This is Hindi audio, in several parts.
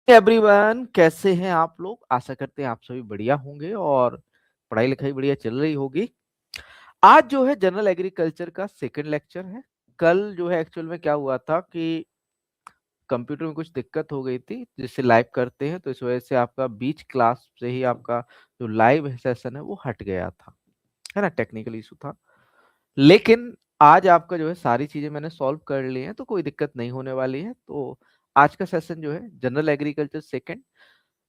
एवरीवन, कैसे हैं आप लोग? आशा करते हैं आप सभी बढ़िया होंगे और पढ़ाई लिखाई बढ़िया चल रही होगी। आज जो है जनरल एग्रीकल्चर का सेकंड लेक्चर है। कल जो है एक्चुअल में क्या हुआ था कि कंप्यूटर में कुछ दिक्कत हो गई थी जिससे लाइव करते हैं, तो इस वजह से आपका बीच क्लास से ही आपका जो लाइव सेशन है वो हट गया था, है ना। टेक्निकल इशू था, लेकिन आज आपका जो है सारी चीजें मैंने सॉल्व कर ली हैं, तो कोई दिक्कत नहीं होने वाली है। तो आज का सेशन जो है general agriculture second.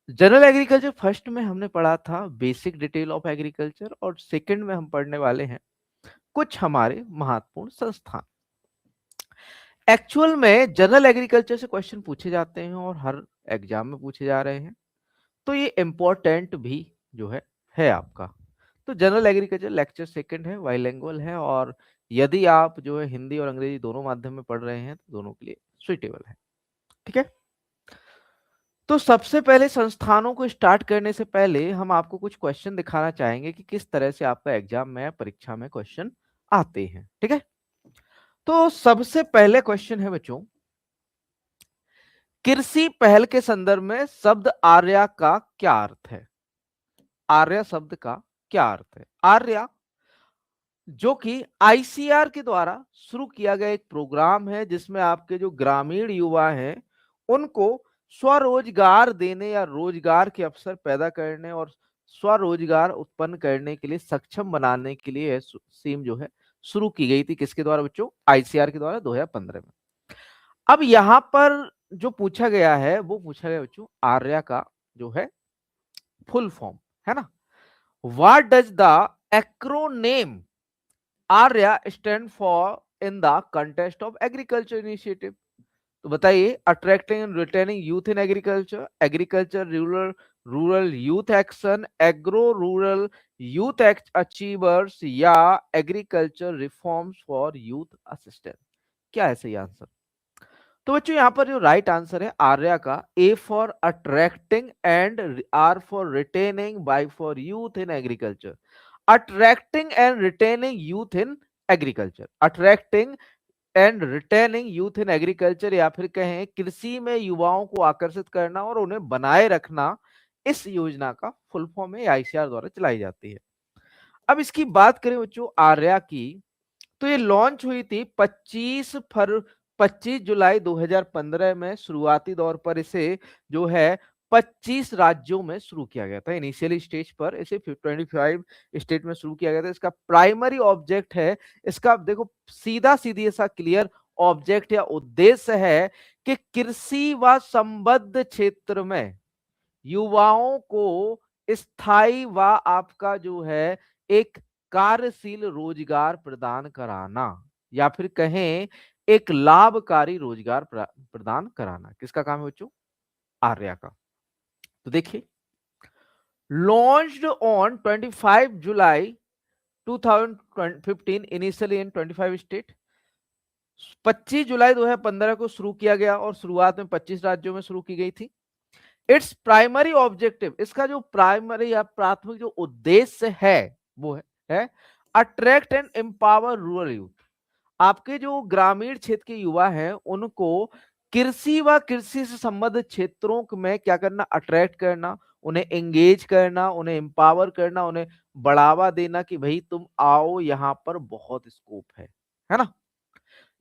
General agriculture first में हमने पढ़ा था बेसिक डिटेल ऑफ एग्रीकल्चर, और सेकंड में हम पढ़ने वाले हैं कुछ हमारे महत्वपूर्ण संस्थान। एक्चुअल में जनरल एग्रीकल्चर से क्वेश्चन पूछे जाते हैं और हर एग्जाम में पूछे जा रहे हैं, तो ये इम्पोर्टेंट भी जो है आपका। तो जनरल एग्रीकल्चर लेक्चर सेकंड है, बाइलिंगुअल है, और यदि आप जो है हिंदी और अंग्रेजी दोनों माध्यम में पढ़ रहे हैं तो दोनों के लिए सुइटेबल है। ठीक है, तो सबसे पहले संस्थानों को स्टार्ट करने से पहले हम आपको कुछ क्वेश्चन दिखाना चाहेंगे कि किस तरह से आपका एग्जाम में परीक्षा में क्वेश्चन आते हैं। ठीक है, तो सबसे पहले क्वेश्चन है बच्चों, कृषि पहल के संदर्भ में शब्द आर्या का क्या अर्थ है? आर्या शब्द का क्या अर्थ है? आर्या जो कि आईसीआर के द्वारा शुरू किया गया एक प्रोग्राम है जिसमें आपके जो ग्रामीण युवा हैं उनको स्वरोजगार देने या रोजगार के अवसर पैदा करने और स्वरोजगार उत्पन्न करने के लिए सक्षम बनाने के लिए स्कीम जो है शुरू की गई थी। किसके द्वारा बच्चों? आईसीआर के द्वारा 2015 में। अब यहां पर जो पूछा गया है वो पूछा गया बच्चों आर्या का जो है फुल फॉर्म, है ना। What does the acronym ARYA stand for in the contest of agriculture initiative? तो बताइए, attracting and retaining youth in agriculture, agriculture rural rural youth action, agro rural youth achievers, या agriculture reforms for youth assistant? क्या है सही आंसर? तो बच्चों यहाँ पर जो राइट आंसर है आर्या का A for attracting and R for retaining, Y for youth in agriculture. Attracting and retaining youth in agriculture, attracting and retaining youth in agriculture, या फिर कहें कृषि में युवाओं को आकर्षित करना और उन्हें बनाए रखना, इस योजना का फुल फॉर्म है, आईसीआर द्वारा चलाई जाती है। अब इसकी बात करें बच्चों आर्या की, तो ये लॉन्च हुई थी 25 जुलाई 2015 में। शुरुआती दौर पर इसे जो है 25 राज्यों में शुरू किया गया था। इनिशियली स्टेज पर इसे 25 स्टेट में शुरू किया गया था। इसका प्राइमरी ऑब्जेक्ट है, इसका देखो सीधा सीधी ऐसा क्लियर ऑब्जेक्ट या उद्देश्य है कि कृषि व संबद्ध क्षेत्र में युवाओं को स्थायी व आपका जो है एक कार्यशील रोजगार प्रदान कराना, या फिर कहें एक लाभकारी रोजगार प्रदान कराना। किसका काम है बच्चों? आर्या का। तो देखिए, launched on 25 July 2015 initially in 25 state. 25 जुलाई 2015 को शुरू किया गया और शुरुआत में 25 राज्यों में शुरू की गई थी। इट्स प्राइमरी ऑब्जेक्टिव, इसका जो प्राइमरी या प्राथमिक जो उद्देश्य है वो है attract and empower rural youth. आपके जो ग्रामीण क्षेत्र के युवा हैं उनको कृषि व कृषि से संबंधित क्षेत्रों में क्या करना? अट्रैक्ट करना, उन्हें एंगेज करना, उन्हें एम्पावर करना, उन्हें बढ़ावा देना कि भाई तुम आओ, यहां पर बहुत स्कोप है ना।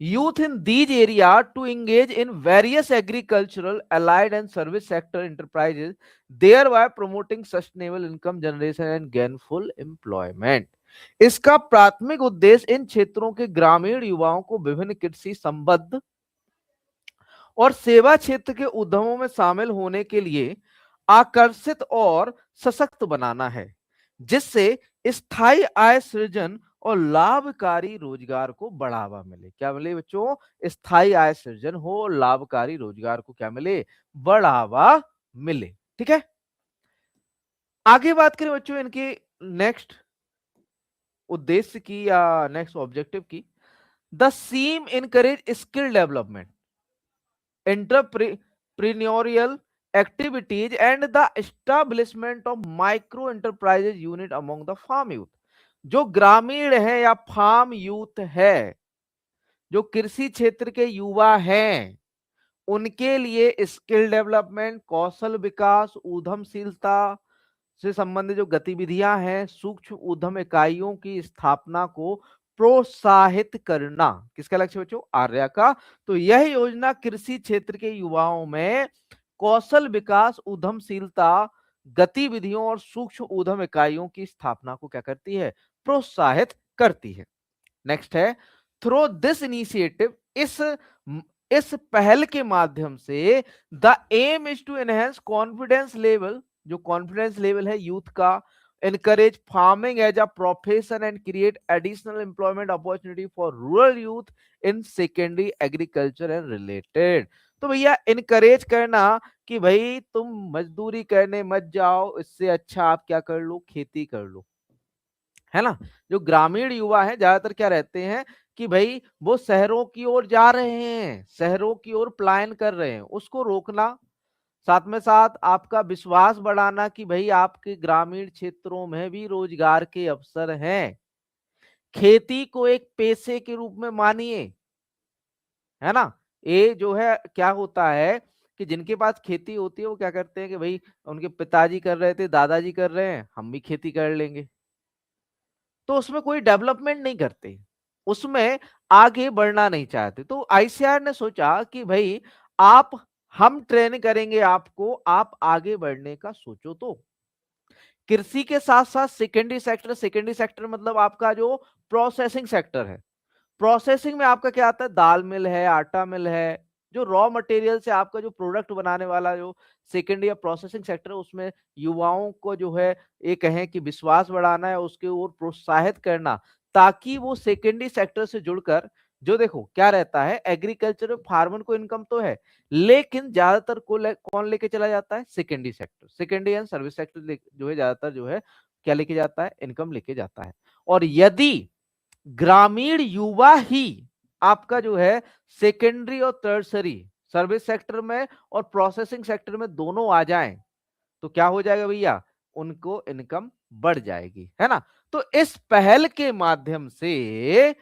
Youth in these areas to engage in various agricultural, allied and service sector enterprises, thereby promoting sustainable income generation and gainful employment. इसका प्राथमिक उद्देश्य इन क्षेत्रों के ग्रामीण युवाओं को विभिन्न कृषि संबद्ध और सेवा क्षेत्र के उद्यमों में शामिल होने के लिए आकर्षित और सशक्त बनाना है, जिससे स्थायी आय सृजन और लाभकारी रोजगार को बढ़ावा मिले। क्या मिले बच्चों? स्थायी आय सृजन हो, लाभकारी रोजगार को क्या मिले? बढ़ावा मिले। ठीक है, आगे बात करें बच्चों इनके नेक्स्ट उद्देश्य की या नेक्स्ट ऑब्जेक्टिव की। The scheme encourage skill development, entrepreneurial activities and the establishment of micro enterprises unit among the farm youth। जो ग्रामीण है या फार्म यूथ है, जो कृषि क्षेत्र के युवा हैं, उनके लिए स्किल डेवलपमेंट, कौशल विकास, उद्यमशीलता से संबंधित जो गतिविधियां हैं, सूक्ष्म उद्यम इकाइयों की स्थापना को प्रोत्साहित करना किसका लक्ष्य बच्चों? आर्या का। तो यह योजना कृषि क्षेत्र के युवाओं में कौशल विकास, उद्यमशीलता गतिविधियों और सूक्ष्म उद्यम इकाइयों की स्थापना को क्या करती है? प्रोत्साहित करती है। नेक्स्ट है, थ्रू दिस इनिशिएटिव, इस पहल के माध्यम से the aim is to enhance confidence level, जो कॉन्फिडेंस लेवल है यूथ का, encourage farming as a profession and create additional employment opportunity for rural youth in secondary agriculture and related। तो भैया इनकरेज करना कि भाई तुम मजदूरी करने मत जाओ, इससे अच्छा आप क्या कर लो? खेती कर लो, है ना। जो ग्रामीण युवा है ज्यादातर क्या रहते हैं कि भाई वो शहरों की ओर जा रहे हैं, शहरों की ओर पलायन कर रहे हैं, उसको रोकना, साथ में साथ आपका विश्वास बढ़ाना कि भाई आपके ग्रामीण क्षेत्रों में भी रोजगार के अवसर हैं। खेती को एक पेशे के रूप में मानिए, है ना। ये जो है क्या होता है कि जिनके पास खेती होती है वो क्या करते हैं कि भाई उनके पिताजी कर रहे थे, दादाजी कर रहे हैं, हम भी खेती कर लेंगे। तो उसमें कोई डेवलपमेंट नहीं करते, उसमें आगे बढ़ना नहीं चाहते। तो आईसीआर ने सोचा कि भाई आप, हम ट्रेन करेंगे आपको, आप आगे बढ़ने का सोचो। तो कृषि के साथ साथ सेकेंडरी सेक्टर, सेकेंडरी सेक्टर मतलब आपका जो प्रोसेसिंग सेक्टर है, प्रोसेसिंग में आपका क्या आता है? दाल मिल है, आटा मिल है, जो रॉ मटेरियल से आपका जो प्रोडक्ट बनाने वाला जो सेकेंडरी या प्रोसेसिंग सेक्टर है, उसमें युवाओं को जो है ये कहें कि विश्वास बढ़ाना है, उसके ओर प्रोत्साहित करना, ताकि वो सेकेंडरी सेक्टर से जुड़कर, जो देखो क्या रहता है, एग्रीकल्चर में फार्मर को इनकम तो है, लेकिन ज्यादातर कौन लेके चला जाता है? Secondary sector, secondary and service sector जो है ज्यादातर जो है क्या लेके जाता है? इनकम लेके जाता है। और यदि ग्रामीण युवा ही आपका जो है सेकेंडरी और टर्सरी, सर्विस सेक्टर में और प्रोसेसिंग सेक्टर में दोनों आ जाएं, तो क्या हो जाएगा भैया? उनको इनकम बढ़ जाएगी, है ना। तो इस पहल के माध्यम से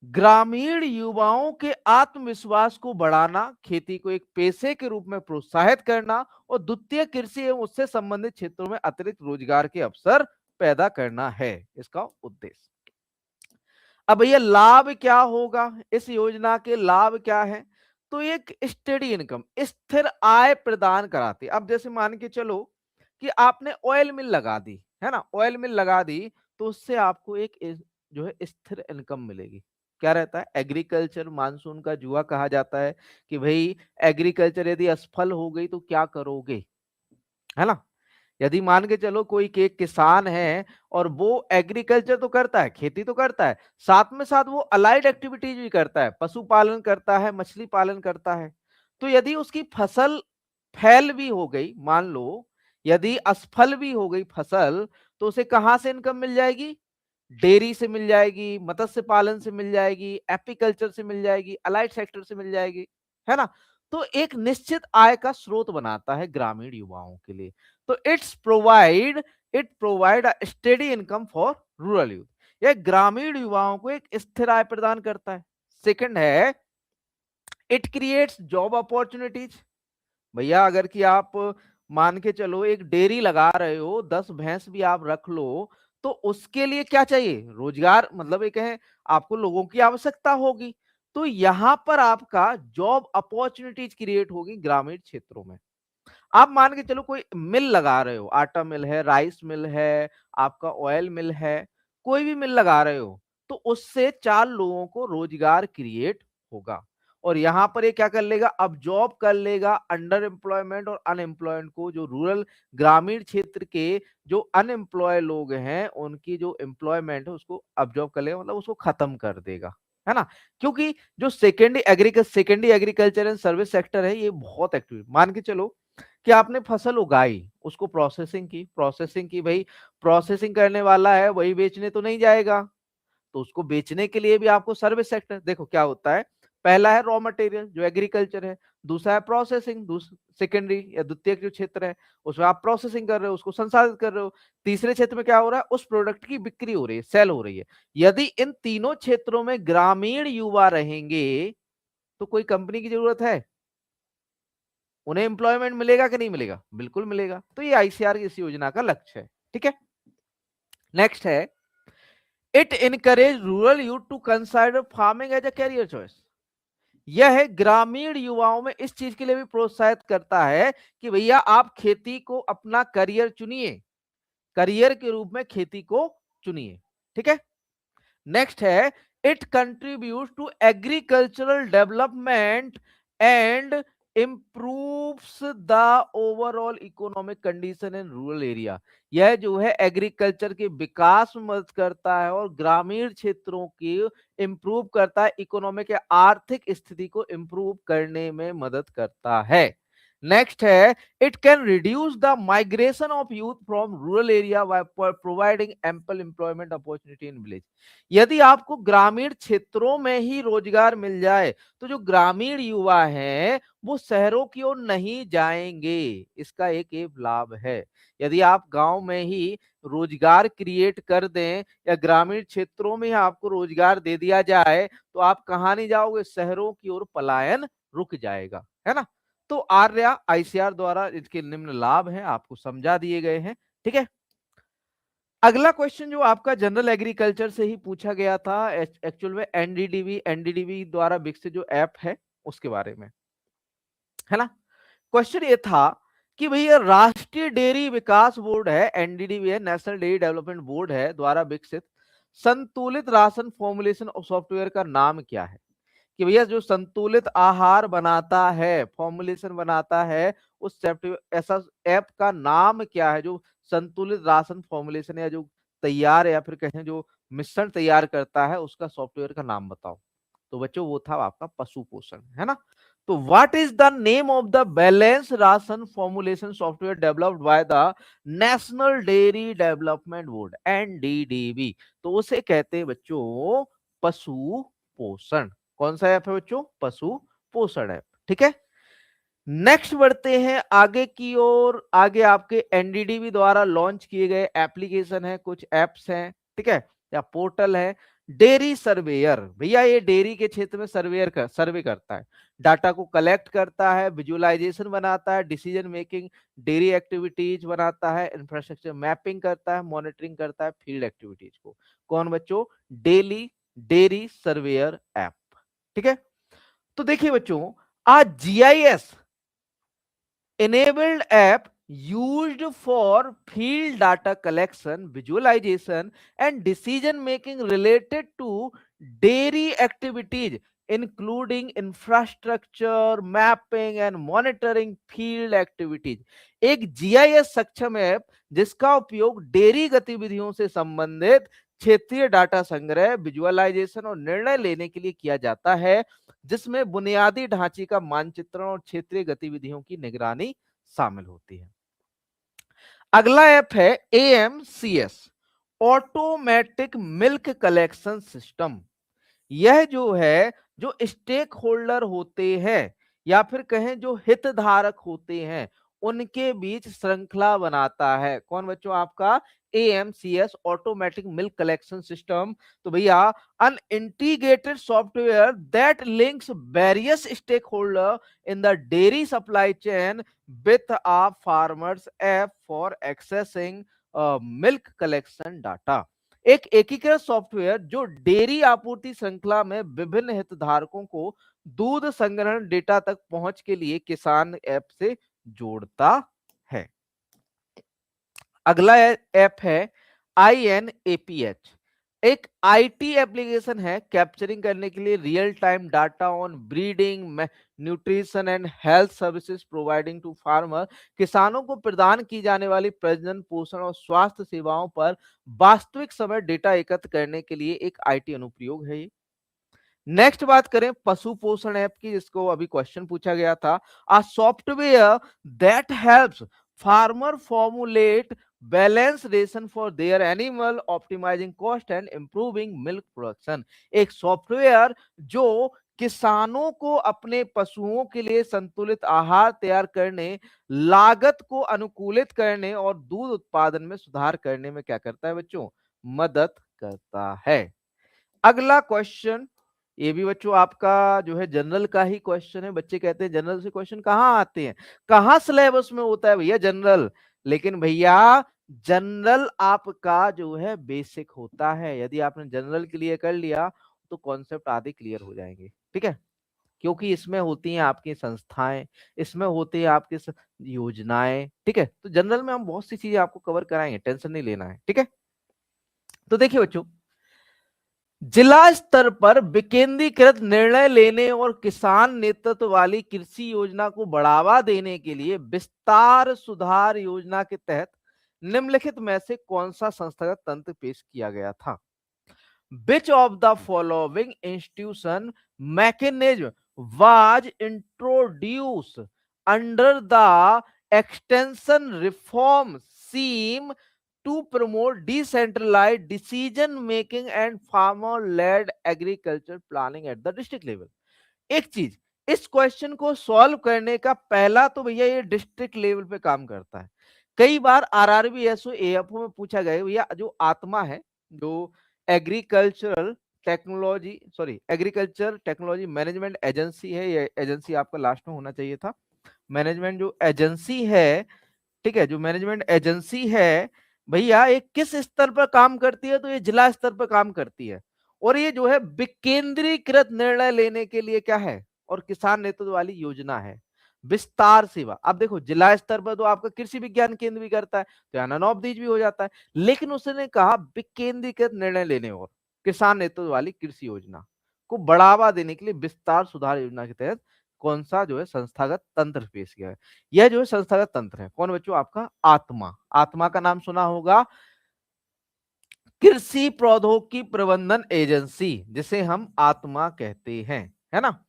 ग्रामीण युवाओं के आत्मविश्वास को बढ़ाना, खेती को एक पेशे के रूप में प्रोत्साहित करना और द्वितीय कृषि एवं उससे संबंधित क्षेत्रों में अतिरिक्त रोजगार के अवसर पैदा करना है इसका उद्देश्य। अब भैया लाभ क्या होगा? इस योजना के लाभ क्या है? तो एक स्टेडी इनकम, स्थिर आय प्रदान कराती। अब जैसे मान के चलो कि आपने ऑयल मिल लगा दी, है ना, ऑयल मिल लगा दी, तो उससे आपको एक जो है स्थिर इनकम मिलेगी। क्या रहता है? एग्रीकल्चर मानसून का जुआ कहा जाता है कि भाई एग्रीकल्चर यदि असफल हो गई तो क्या करोगे, है ना। यदि मान के चलो कोई के किसान है और वो एग्रीकल्चर तो करता है, खेती तो करता है, साथ में साथ वो अलाइड एक्टिविटीज भी करता है, पशुपालन करता है, मछली पालन करता है। तो यदि उसकी फसल फैल भी हो गई, मान लो यदि असफल भी हो गई फसल, तो उसे कहां से इनकम मिल जाएगी? डेयरी से मिल जाएगी, मत्स्य पालन से मिल जाएगी, एपीकल्चर से मिल जाएगी, अलाइड सेक्टर से मिल जाएगी, है ना। तो एक निश्चित आय का स्रोत बनाता है ग्रामीण युवाओं के लिए। तो it provide a steady income for rural youth. यह ग्रामीण युवाओं को एक स्थिर आय प्रदान करता है। सेकंड है, इट क्रिएट्स जॉब अपॉर्चुनिटीज। भैया अगर कि आप मान के चलो एक डेयरी लगा रहे हो, 10 भैंस भी आप रख लो, तो उसके लिए क्या चाहिए? रोजगार, मतलब ये कहें आपको लोगों की आवश्यकता होगी। तो यहां पर आपका जॉब अपॉर्चुनिटीज क्रिएट होगी ग्रामीण क्षेत्रों में। आप मान के चलो कोई मिल लगा रहे हो, आटा मिल है, राइस मिल है, आपका ऑयल मिल है, कोई भी मिल लगा रहे हो, तो उससे 4 लोगों को रोजगार क्रिएट होगा। और यहां पर ये क्या कर लेगा? अब जॉब कर लेगा अंडर एम्प्लॉयमेंट और अनएम्प्लॉयमेंट को, जो रूरल ग्रामीण क्षेत्र के जो अनएम्प्लॉय लोग हैं उनकी जो एम्प्लॉयमेंट है उसको अब जॉब कर लेगा, मतलब उसको खत्म कर देगा, है ना। क्योंकि जो secondary agriculture and service sector है ये बहुत एक्टिव। मान के चलो कि आपने फसल उगाई, उसको प्रोसेसिंग की भाई, प्रोसेसिंग करने वाला है वही बेचने तो नहीं जाएगा, तो उसको बेचने के लिए भी आपको सर्विस सेक्टर, देखो क्या होता है, पहला है रॉ मटेरियल जो एग्रीकल्चर है, दूसरा है प्रोसेसिंग, सेकेंडरी या द्वितीयक जो क्षेत्र है उसमें आप प्रोसेसिंग कर रहे हो, उसको संसाधित कर रहे हो, तीसरे क्षेत्र में क्या हो रहा है? उस प्रोडक्ट की बिक्री हो रही है, सेल हो रही है। यदि इन तीनों क्षेत्रों में ग्रामीण युवा रहेंगे तो कोई कंपनी की जरूरत है? उन्हें एम्प्लॉयमेंट मिलेगा कि नहीं मिलेगा? बिल्कुल मिलेगा। तो ये आईसीआर की इस योजना का लक्ष्य है। ठीक है, नेक्स्ट है, it encourage rural youth to consider farming as a career choice. यह ग्रामीण युवाओं में इस चीज के लिए भी प्रोत्साहित करता है कि भैया आप खेती को अपना करियर चुनिए, करियर के रूप में खेती को चुनिए। ठीक है, नेक्स्ट है, it contribute to agricultural development and improves the overall economic condition in rural area. यह जो है एग्रीकल्चर के विकास में मदद करता है और ग्रामीण क्षेत्रों की इंप्रूव करता है, इकोनॉमिक या आर्थिक स्थिति को इंप्रूव करने में मदद करता है। नेक्स्ट है, it can reduce the migration of youth from rural area by providing ample employment opportunity in village. यदि आपको ग्रामीण क्षेत्रों में ही रोजगार मिल जाए तो जो ग्रामीण युवा हैं वो शहरों की ओर नहीं जाएंगे, इसका एक लाभ है। यदि आप गांव में ही रोजगार क्रिएट कर दें या ग्रामीण क्षेत्रों में आपको रोजगार दे दिया जाए तो आप कहां नहीं जाओगे, शहरों की ओर पलायन रुक जाएगा, है ना। तो आर्या आईसीआर द्वारा इसके निम्न लाभ हैं आपको समझा दिए गए हैं। ठीक है, अगला क्वेश्चन जो आपका जनरल एग्रीकल्चर से ही पूछा गया था, एक्चुअल में एनडीडीबी द्वारा विकसित जो ऐप है उसके बारे में, है ना। क्वेश्चन ये था कि भैया राष्ट्रीय डेयरी विकास बोर्ड है, एनडीडीबी है, नेशनल डेयरी डेवलपमेंट बोर्ड है, द्वारा विकसित संतुलित राशन फॉर्मुलेशन सॉफ्टवेयर का नाम क्या है? कि भैया जो संतुलित आहार बनाता है, फॉर्मुलेशन बनाता है, उस सॉफ्टवेयर ऐसा ऐप का नाम क्या है जो संतुलित राशन फॉर्मुलेशन या जो तैयार या फिर कहें जो मिश्रण तैयार करता है उसका सॉफ्टवेयर का नाम बताओ। तो बच्चों वो था आपका पशु पोषण, है ना। तो what is the name of the balance ration formulation software developed by the national dairy development board, NDDB? तो उसे कहते हैं बच्चों पशु पोषण। कौन सा ऐप है बच्चों? पशु पोषण ऐप। ठीक है, नेक्स्ट बढ़ते हैं आगे की ओर। आगे आपके एनडीडीबी द्वारा लॉन्च किए गए एप्लीकेशन है, कुछ एप्स हैं, ठीक है, या पोर्टल है। डेयरी सर्वेयर, भैया ये डेयरी के क्षेत्र में सर्वे करता है, डाटा को कलेक्ट करता है, विजुअलाइजेशन बनाता है, डिसीजन मेकिंग डेयरी एक्टिविटीज बनाता है, इंफ्रास्ट्रक्चर मैपिंग करता है, मॉनिटरिंग करता है फील्ड एक्टिविटीज को। कौन बच्चों? Dairy surveyor app. ठीक है, तो देखिए बच्चों, आज GIS enabled app used for field data collection, visualization and decision making related to dairy activities including infrastructure mapping and monitoring field activities। एक जीआईएस सक्षम ऐप जिसका उपयोग डेयरी गतिविधियों से संबंधित क्षेत्रीय डाटा संग्रह, विजुअलाइजेशन और निर्णय लेने के लिए किया जाता है, जिसमें बुनियादी ढांचे का मानचित्रण और क्षेत्रीय गतिविधियों की निगरानी शामिल होती है। अगला ऐप है एएमसीएस, ऑटोमेटिक मिल्क कलेक्शन सिस्टम। यह जो है, जो स्टेक होल्डर होते हैं या फिर कहें जो हितधारक होते हैं उनके बीच श्रृंखला बनाता है। कौन बच्चों? आपका AMCS, automatic milk collection system. तो भैया an integrated software that links various stakeholder in the dairy supply chain with a farmers app for accessing milk collection data. एक एकीकृत सॉफ्टवेयर जो डेयरी आपूर्ति श्रृंखला में विभिन्न हितधारकों को दूध संग्रहण डेटा तक पहुंच के लिए किसान ऐप से जोड़ता है। अगला ऐप है INAPH, एक आईटी एप्लीकेशन है कैप्चरिंग करने के लिए real time data on breeding, nutrition and health services providing to farmer. किसानों को प्रदान की जाने वाली प्रजनन, पोषण और स्वास्थ्य सेवाओं पर वास्तविक समय डेटा एकत्र करने के लिए एक आईटी अनुप्रयोग है ये। नेक्स्ट बात करें पशु पोषण ऐप की, जिसको अभी क्वेश्चन पूछा गया था। A software that helps farmer formulate balance ration for their animal, optimising cost and improving milk production. एक सॉफ्टवेयर जो किसानों को अपने पशुओं के लिए संतुलित आहार तैयार करने, लागत को अनुकूलित करने और दूध उत्पादन में सुधार करने में क्या करता है बच्चों? मदद करता है। अगला क्वेश्चन ये भी बच्चों आपका जो है जनरल का ही क्वेश्चन है। बच्चे कहते हैं जनरल से क्वेश्चन कहाँ आते हैं, कहाँ सिलेबस में होता है भैया जनरल। लेकिन भैया जनरल आपका जो है बेसिक होता है। यदि आपने जनरल क्लियर कर लिया तो कॉन्सेप्ट आधे क्लियर हो जाएंगे, ठीक है। क्योंकि इसमें होती हैं आपकी संस्थाएं, इसमें होती है आपकी योजनाएं, ठीक है। तो जनरल में हम बहुत सी चीजें आपको कवर कराएंगे, टेंशन नहीं लेना है, ठीक है। तो देखिए बच्चों, जिला स्तर पर विकेंद्रीकृत निर्णय लेने और किसान नेतृत्व वाली कृषि योजना को बढ़ावा देने के लिए विस्तार सुधार योजना के तहत निम्नलिखित में से कौन सा संस्थागत तंत्र पेश किया गया था? Which of the following institution mechanism was introduced under the extension reform scheme to promote decentralized decision making and farmer led agriculture planning at the district level? एक चीज, इस क्वेश्चन को सॉल्व करने का पहला तो भैया ये डिस्ट्रिक्ट लेवल पे काम करता है। कई बार आरआरबी एसओ एएफओ में पूछा गया भैया जो आत्मा है, जो एग्रीकल्चर टेक्नोलॉजी मैनेजमेंट एजेंसी है, ये एजेंसी आपका लास्ट में होना चाहिए था। मैनेजमेंट जो एजेंसी है, ठीक है, जो मैनेजमेंट एजेंसी है भैया ये किस स्तर पर काम करती है? तो ये जिला स्तर पर काम करती है। और ये जो है विकेंद्रीकृत निर्णय लेने के लिए क्या है, और किसान नेतृत्व वाली योजना है। विस्तार सेवा, अब देखो जिला स्तर पर तो आपका कृषि विज्ञान केंद्र भी करता है, तो यहाँ नन ऑफ दीज भी हो जाता है। लेकिन उसने कहा विकेंद्रीकृत निर्णय लेने और किसान नेतृत्व वाली कृषि योजना को बढ़ावा देने के लिए विस्तार सुधार योजना के तहत कौन सा जो है संस्थागत तंत्र पेश किया है? यह जो है संस्थागत तंत्र है। कौन बच्चों? आपका आत्मा। आत्मा का नाम सुना होगा, कृषि प्रौद्योगिकी प्रबंधन एजेंसी, जिसे हम आत्मा कहते हैं, है ना।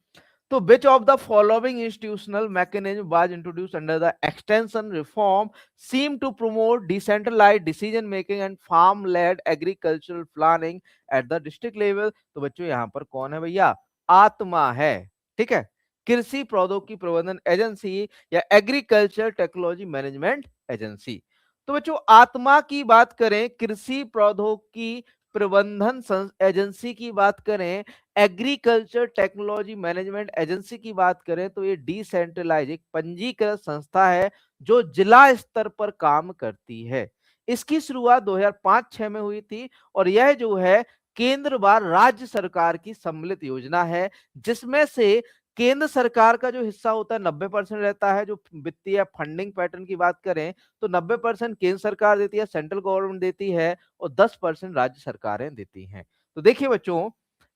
तो which of the following institutional mechanism was introduced under the extension reform seem to promote decentralized decision making and farm led agricultural planning at the district level? तो बच्चों यहां पर कौन है भैया? आत्मा है, ठीक है। कृषि प्रौद्योगिकी प्रबंधन एजेंसी या एग्रीकल्चर टेक्नोलॉजी मैनेजमेंट एजेंसी। तो बच्चों आत्मा की बात करें, कृषि प्रौद्योगिकी प्रबंधन एजेंसी की बात करें, एग्रीकल्चर टेक्नोलॉजी मैनेजमेंट एजेंसी की बात करें, तो ये डिसेंट्रलाइज एक पंजीकृत संस्था है जो जिला स्तर पर काम करती है। इसकी शुरुआत 2005-6 में हुई थी और यह जो है केंद्र व राज्य सरकार की सम्मिलित योजना है, जिसमें से केंद्र सरकार का जो हिस्सा होता है 90% रहता है। जो वित्तीय फंडिंग पैटर्न की बात करें तो 90% केंद्र सरकार देती है, सेंट्रल गवर्नमेंट देती है, और 10% राज्य सरकारें देती हैं। तो देखिए बच्चों,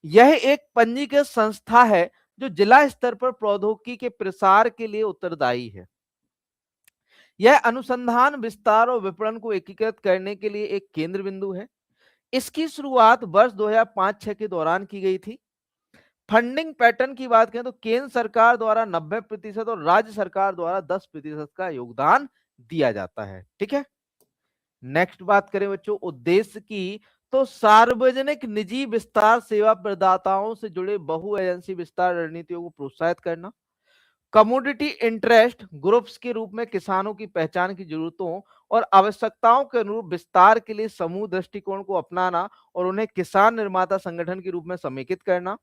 यह एक पंजीकृत संस्था है जो जिला स्तर पर प्रौद्योगिकी के प्रसार के लिए उत्तरदायी है। यह अनुसंधान, विस्तार और विपणन को एकीकृत करने के लिए एक केंद्र बिंदु है। इसकी शुरुआत वर्ष 2005-6 के दौरान की गई थी। फंडिंग पैटर्न की बात करें तो केंद्र सरकार द्वारा 90% और राज्य सरकार द्वारा 10% का योगदान दिया जाता है, ठीक है। नेक्स्ट बात करें बच्चों उद्देश्य की, तो सार्वजनिक निजी विस्तार सेवा प्रदाताओं से जुड़े बहु एजेंसी विस्तार रणनीतियों को प्रोत्साहित करना, कमोडिटी इंटरेस्ट ग्रुप्स के रूप में किसानों की पहचान की जरूरतों और आवश्यकताओं के अनुरूप विस्तार के लिए समूह दृष्टिकोण को अपनाना और उन्हें किसान निर्माता संगठन के रूप में समेकित करना,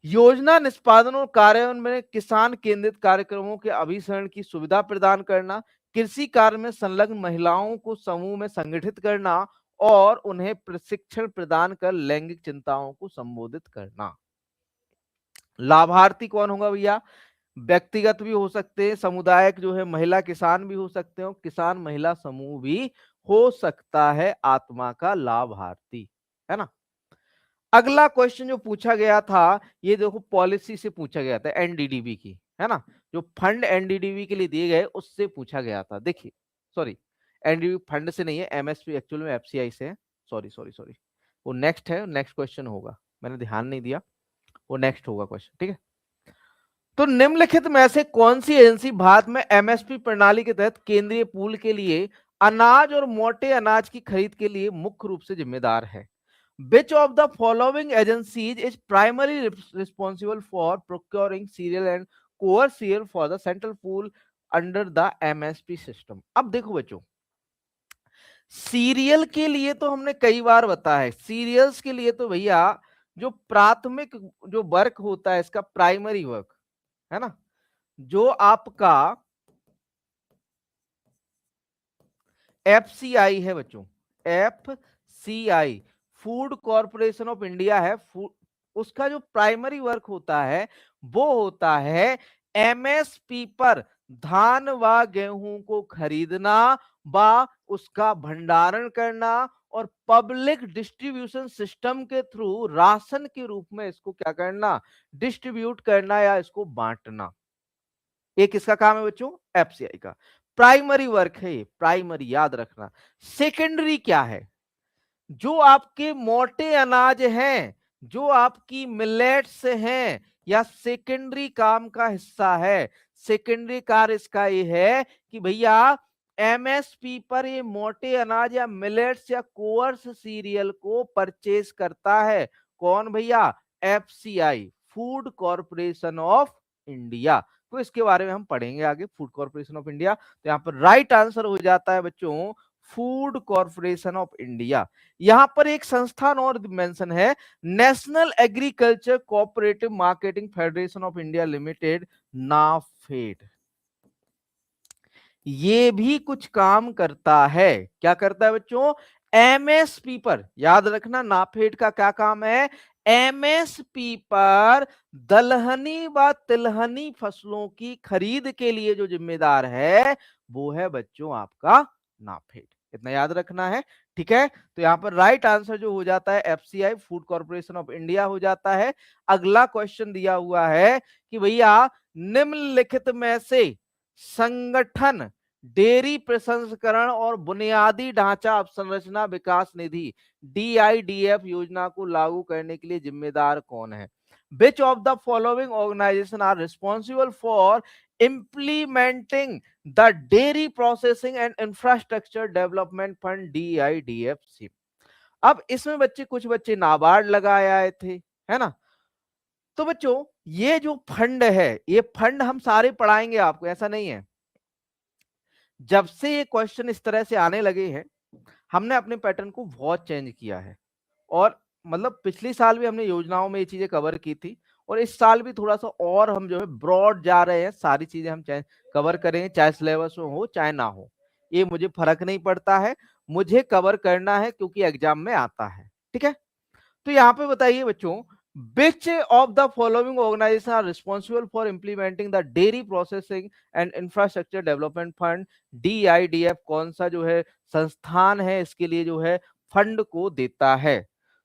योजना निष्पादन और कार्यान्वयन में किसान केंद्रित कार्यक्रमों के अभिसरण की सुविधा प्रदान करना, कृषि कार्य में संलग्न महिलाओं को समूह में संगठित करना और उन्हें प्रशिक्षण प्रदान कर लैंगिक चिंताओं को संबोधित करना। लाभार्थी कौन होगा भैया? व्यक्तिगत भी हो सकते हैं, समुदायक जो है महिला किसान भी हो सकते हो, किसान महिला समूह भी हो सकता है आत्मा का लाभार्थी, है ना। अगला क्वेश्चन जो पूछा गया था, ये देखो पॉलिसी से पूछा गया था, एनडीडीबी की, है ना। जो फंड एनडीडीबी के लिए दिए गए उससे पूछा गया था। देखिए, सॉरी, एनडीडीबी फंड से नहीं है, एमएसपी एक्चुअल में एफसीआई से है। सॉरी सॉरी सॉरी, वो नेक्स्ट है, नेक्स्ट क्वेश्चन होगा, मैंने ध्यान नहीं दिया, वो नेक्स्ट होगा क्वेश्चन, ठीक है। तो निम्नलिखित में से कौन सी एजेंसी भारत में एमएसपी प्रणाली के तहत केंद्रीय पूल के लिए अनाज और मोटे अनाज की खरीद के लिए मुख्य रूप से जिम्मेदार है? Which of the following agencies is primarily responsible for procuring cereal and coarse cereal for the central pool under the MSP system? अब देखो बच्चों, सीरियल के लिए तो हमने कई बार बताया है, सीरियल्स के लिए तो भैया जो प्राथमिक जो वर्क होता है इसका प्राइमरी वर्क, है ना, जो आपका एफसीआई है बच्चों, FCI food corporation of India है, उसका जो प्राइमरी वर्क होता है वो होता है एमएसपी पर धान व गेहूं को खरीदना व उसका भंडारण करना और पब्लिक डिस्ट्रीब्यूशन सिस्टम के थ्रू राशन के रूप में इसको क्या करना, डिस्ट्रीब्यूट करना या इसको बांटना। एक इसका काम है बच्चों एफसीआई का, प्राइमरी वर्क है ये, प्राइमरी याद रखना। सेकेंडरी क्या है, जो आपके मोटे अनाज हैं, जो आपकी मिलेट्स हैं, या सेकेंडरी काम का हिस्सा है। सेकेंडरी कार्य इसका ये है कि भैया एमएसपी पर ये मोटे अनाज या मिलेट्स या कोअर्स सीरियल को परचेज करता है कौन भैया, FCI food corporation of India. तो इसके बारे में हम पढ़ेंगे आगे, फूड कॉरपोरेशन ऑफ इंडिया। तो यहां पर राइट आंसर हो जाता है बच्चों फूड कॉरपोरेशन ऑफ इंडिया। यहां पर एक संस्थान और मेंशन है, national agriculture cooperative marketing federation of India limited, NAFED. ये भी कुछ काम करता है, क्या करता है बच्चों, एमएसपी पर, याद रखना नाफेड का क्या काम है, एमएसपी पर दलहनी व तिलहनी फसलों की खरीद के लिए जो जिम्मेदार है वो है बच्चों आपका नाफेड, इतना याद रखना है। ठीक है, तो यहां पर राइट आंसर जो हो जाता है FCI food corporation of India हो जाता है। अगला क्वेश्चन दिया हुआ है कि भैया निम्नलिखित में से संगठन डेयरी प्रसंस्करण और बुनियादी ढांचा अवसंरचना विकास निधि डीआईडीएफ योजना को लागू करने के लिए जिम्मेदार कौन है। Which of the following organizations are responsible for implementing the Dairy Processing and Infrastructure Development Fund DIDFC? अब इसमें बच्चे कुछ बच्चे नाबार्ड लगाए आए थे, है ना। तो बच्चों ये जो फंड है, ये फंड हम सारे पढ़ाएंगे आपको, ऐसा नहीं है। जब से ये क्वेश्चन इस तरह से आने लगे हैं हमने अपने पैटर्न को बहुत चेंज किया है, और मतलब पिछली साल भी हमने योजनाओं में ये चीजें कवर की थी, और इस साल भी थोड़ा सा और हम जो है ब्रॉड जा रहे हैं, सारी चीजें हम चाहे कवर करेंगे, चाहे सिलेबस में हो चाहे ना हो, ये मुझे फर्क नहीं पड़ता है, मुझे कवर करना है क्योंकि एग्जाम में आता है। ठीक है, तो यहाँ पे बताइए बच्चों, which of the following organizations are responsible for implementing the dairy processing and infrastructure development fund DIDF, कौन सा जो है संस्थान है इसके लिए जो है फंड को देता है।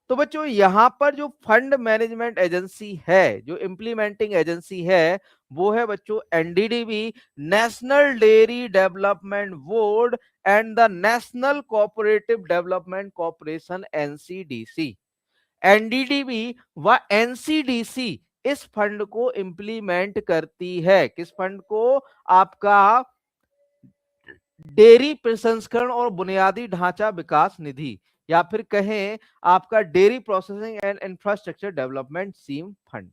तो बच्चों यहाँ पर जो फंड मैनेजमेंट एजेंसी है, जो इंप्लीमेंटिंग एजेंसी है, वो है बच्चों NDDB, national dairy development board and the national cooperative development corporation NCDC. NDDB व एनसीडीसी इस फंड को इंप्लीमेंट करती है, किस फंड को, आपका डेयरी प्रसंस्करण और बुनियादी ढांचा विकास निधि, या फिर कहें आपका dairy processing and infrastructure development scheme fund.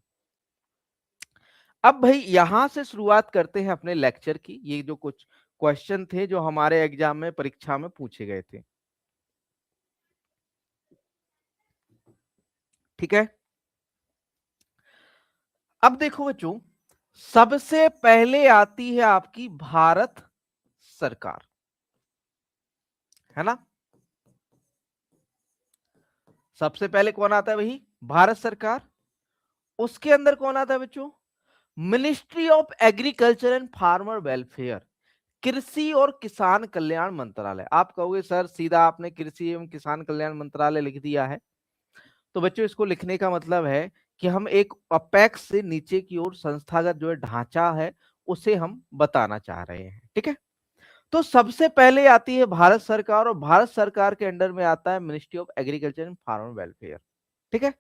अब भाई यहां से शुरुआत करते हैं अपने लेक्चर की। ये जो कुछ क्वेश्चन थे जो हमारे एग्जाम में परीक्षा में पूछे गए थे, ठीक है। अब देखो बच्चों, सबसे पहले आती है आपकी भारत सरकार, है ना। सबसे पहले कौन आता है वही, भारत सरकार। उसके अंदर कौन आता है बच्चों, ministry of agriculture and farmer welfare, कृषि और किसान कल्याण मंत्रालय। आप कहोगे सर सीधा आपने कृषि एवं किसान कल्याण मंत्रालय लिख दिया है, तो बच्चों इसको लिखने का मतलब है कि हम एक अपेक्स से नीचे की ओर संस्थागत जो है ढांचा है उसे हम बताना चाह रहे हैं, ठीक है। तो सबसे पहले आती है भारत सरकार, और भारत सरकार के अंडर में आता है ministry of agriculture and farmer welfare, ठीक है।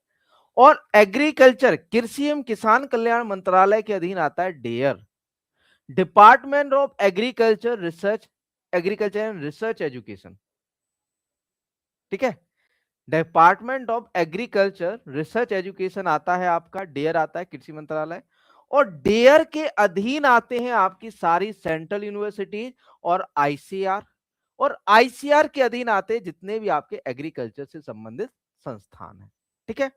और एग्रीकल्चर कृषि एवं किसान कल्याण मंत्रालय के अधीन आता है DARE, department of agriculture research, agriculture and research education, ठीक है। Department of agriculture research education आता है आपका, डेयर आता है कृषि मंत्रालय। और डेयर के अधीन आते हैं आपकी सारी सेंट्रल यूनिवर्सिटीज और आईसीआर, और आईसीआर के अधीन आते हैं जितने भी आपके एग्रीकल्चर से संबंधित संस्थान हैं, ठीक है।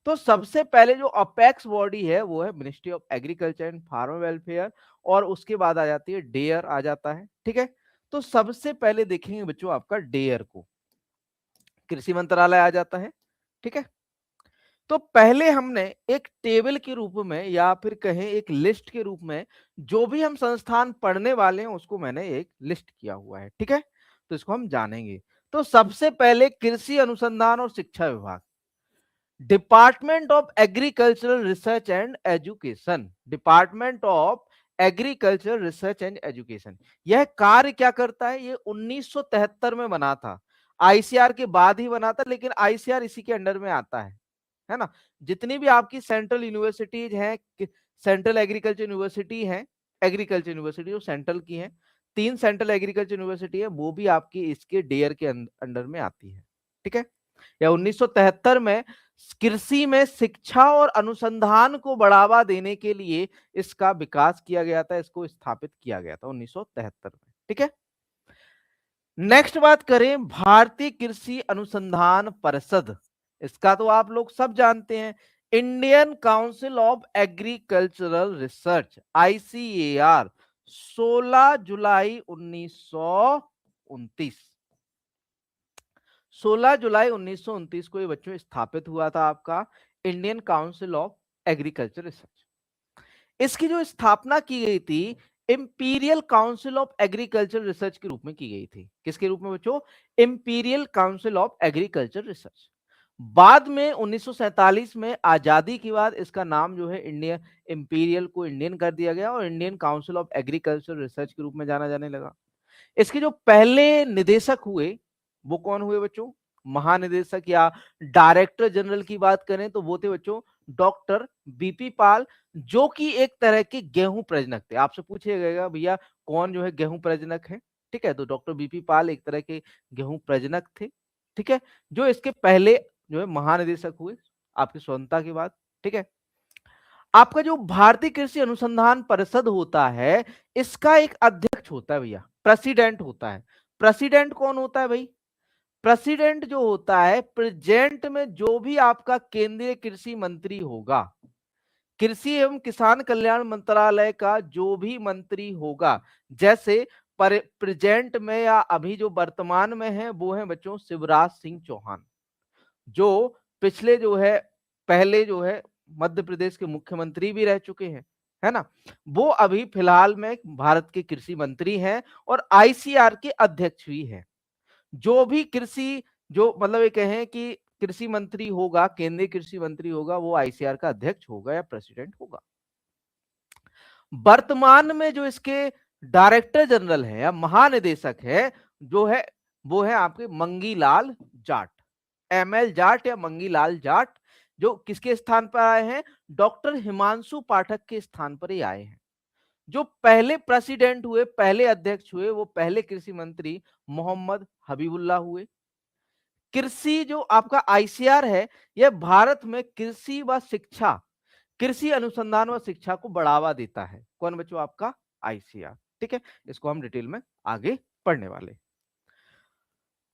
तो सबसे पहले जो अपेक्स बॉडी है वो है ministry of agriculture and farmer welfare, और उसके बाद आ जाती है डेयर आ जाता है। ठीक है, तो सबसे पहले देखेंगे बच्चों आपका डेयर को, कृषि मंत्रालय आ जाता है। ठीक है, तो पहले हमने एक टेबल के रूप में या फिर कहें एक लिस्ट के रूप में जो भी हम संस्थान पढ़ने वाले हैं उसको मैंने एक लिस्ट किया हुआ है। ठीक है, तो इसको हम जानेंगे। तो सबसे पहले कृषि अनुसंधान और शिक्षा विभाग, department of agricultural research and education, department of agriculture research and education, यह कार्य क्या करता है? ये 1973 में बना था, आईसीआर के बाद ही बना था, लेकिन आईसीआर इसी के अंडर में आता है ना। जितनी भी आपकी सेंट्रल यूनिवर्सिटीज हैं, सेंट्रल एग्रीकल्चर यूनिवर्सिटी है, एग्रीकल्चर यूनिवर्सिटी जो सेंट्रल की है, 3 सेंट्रल एग्रीकल्चर यूनिवर्सिटी है, वो भी आपकी इसके डेयर के अंडर में आती है। ठीक है, या 1973 में कृषि में शिक्षा और अनुसंधान को बढ़ावा देने के लिए इसका विकास किया गया था, इसको स्थापित किया गया था 1973 में। ठीक है, नेक्स्ट बात करें भारतीय कृषि अनुसंधान परिषद, इसका तो आप लोग सब जानते हैं, Indian council of agricultural research, ICAR, 16 जुलाई 1929, 16 जुलाई 1929 को ये बच्चों स्थापित हुआ था आपका Indian council of agriculture research. इसकी जो स्थापना की गई थी imperial council of agriculture research के रूप में की गई थी। किसके रूप में बच्चों? Imperial council of agriculture research. बाद में 1947 में आजादी के बाद इसका नाम जो है इंडियन इंपीरियल को इंडियन कर दिया गया और Indian council of agriculture research के रूप में जाना जाने लगा। इसके जो पहले निदेशक हुए वो कौन हुए बच्चों? महानिदेशक या डायरेक्टर जनरल की बात करें तो वो थे बच्चों डॉक्टर बीपी पाल, जो कि एक तरह के गेहूं प्रजनक थे। आपसे पूछिएगा भैया कौन जो है गेहूं प्रजनक है? ठीक है, तो डॉक्टर बीपी पाल एक तरह के गेहूं प्रजनक थे। ठीक है, जो इसके पहले जो है महानिदेशक हुए आपकी स्वतंत्रता के बाद। ठीक है, आपका जो भारतीय कृषि अनुसंधान परिषद होता है इसका एक अध्यक्ष होता है भैया, प्रेसिडेंट होता है। प्रेसिडेंट कौन होता है भाई? प्रेसिडेंट जो होता है, प्रेजेंट में जो भी आपका केंद्रीय कृषि मंत्री होगा, कृषि एवं किसान कल्याण मंत्रालय का जो भी मंत्री होगा, जैसे प्रेजेंट में या अभी जो वर्तमान में है वो है बच्चों शिवराज सिंह चौहान, जो पिछले जो है पहले जो है मध्य प्रदेश के मुख्यमंत्री भी रह चुके हैं, है ना। वो अभी फिलहाल में भारत के कृषि मंत्री हैं और आईसीआर के अध्यक्ष भी हैं। जो भी कृषि जो मतलब ये कहें कि कृषि मंत्री होगा, केंद्रीय कृषि मंत्री होगा, वो आईसीआर का अध्यक्ष होगा या प्रेसिडेंट होगा। वर्तमान में जो इसके डायरेक्टर जनरल है या महानिदेशक है जो है वो है आपके मंगीलाल जाट, एमएल जाट या मंगीलाल जाट, जो किसके स्थान पर आए हैं? डॉक्टर हिमांशु पाठक के स्थान पर ही आए हैं। जो पहले प्रेसिडेंट हुए, पहले अध्यक्ष हुए, वो पहले कृषि मंत्री मोहम्मद हबीबुल्लाह हुए। कृषि जो आपका आईसीआर है यह भारत में कृषि व शिक्षा, कृषि अनुसंधान व शिक्षा को बढ़ावा देता है। कौन बच्चों? आपका आईसीआर। ठीक है, इसको हम डिटेल में आगे पढ़ने वाले।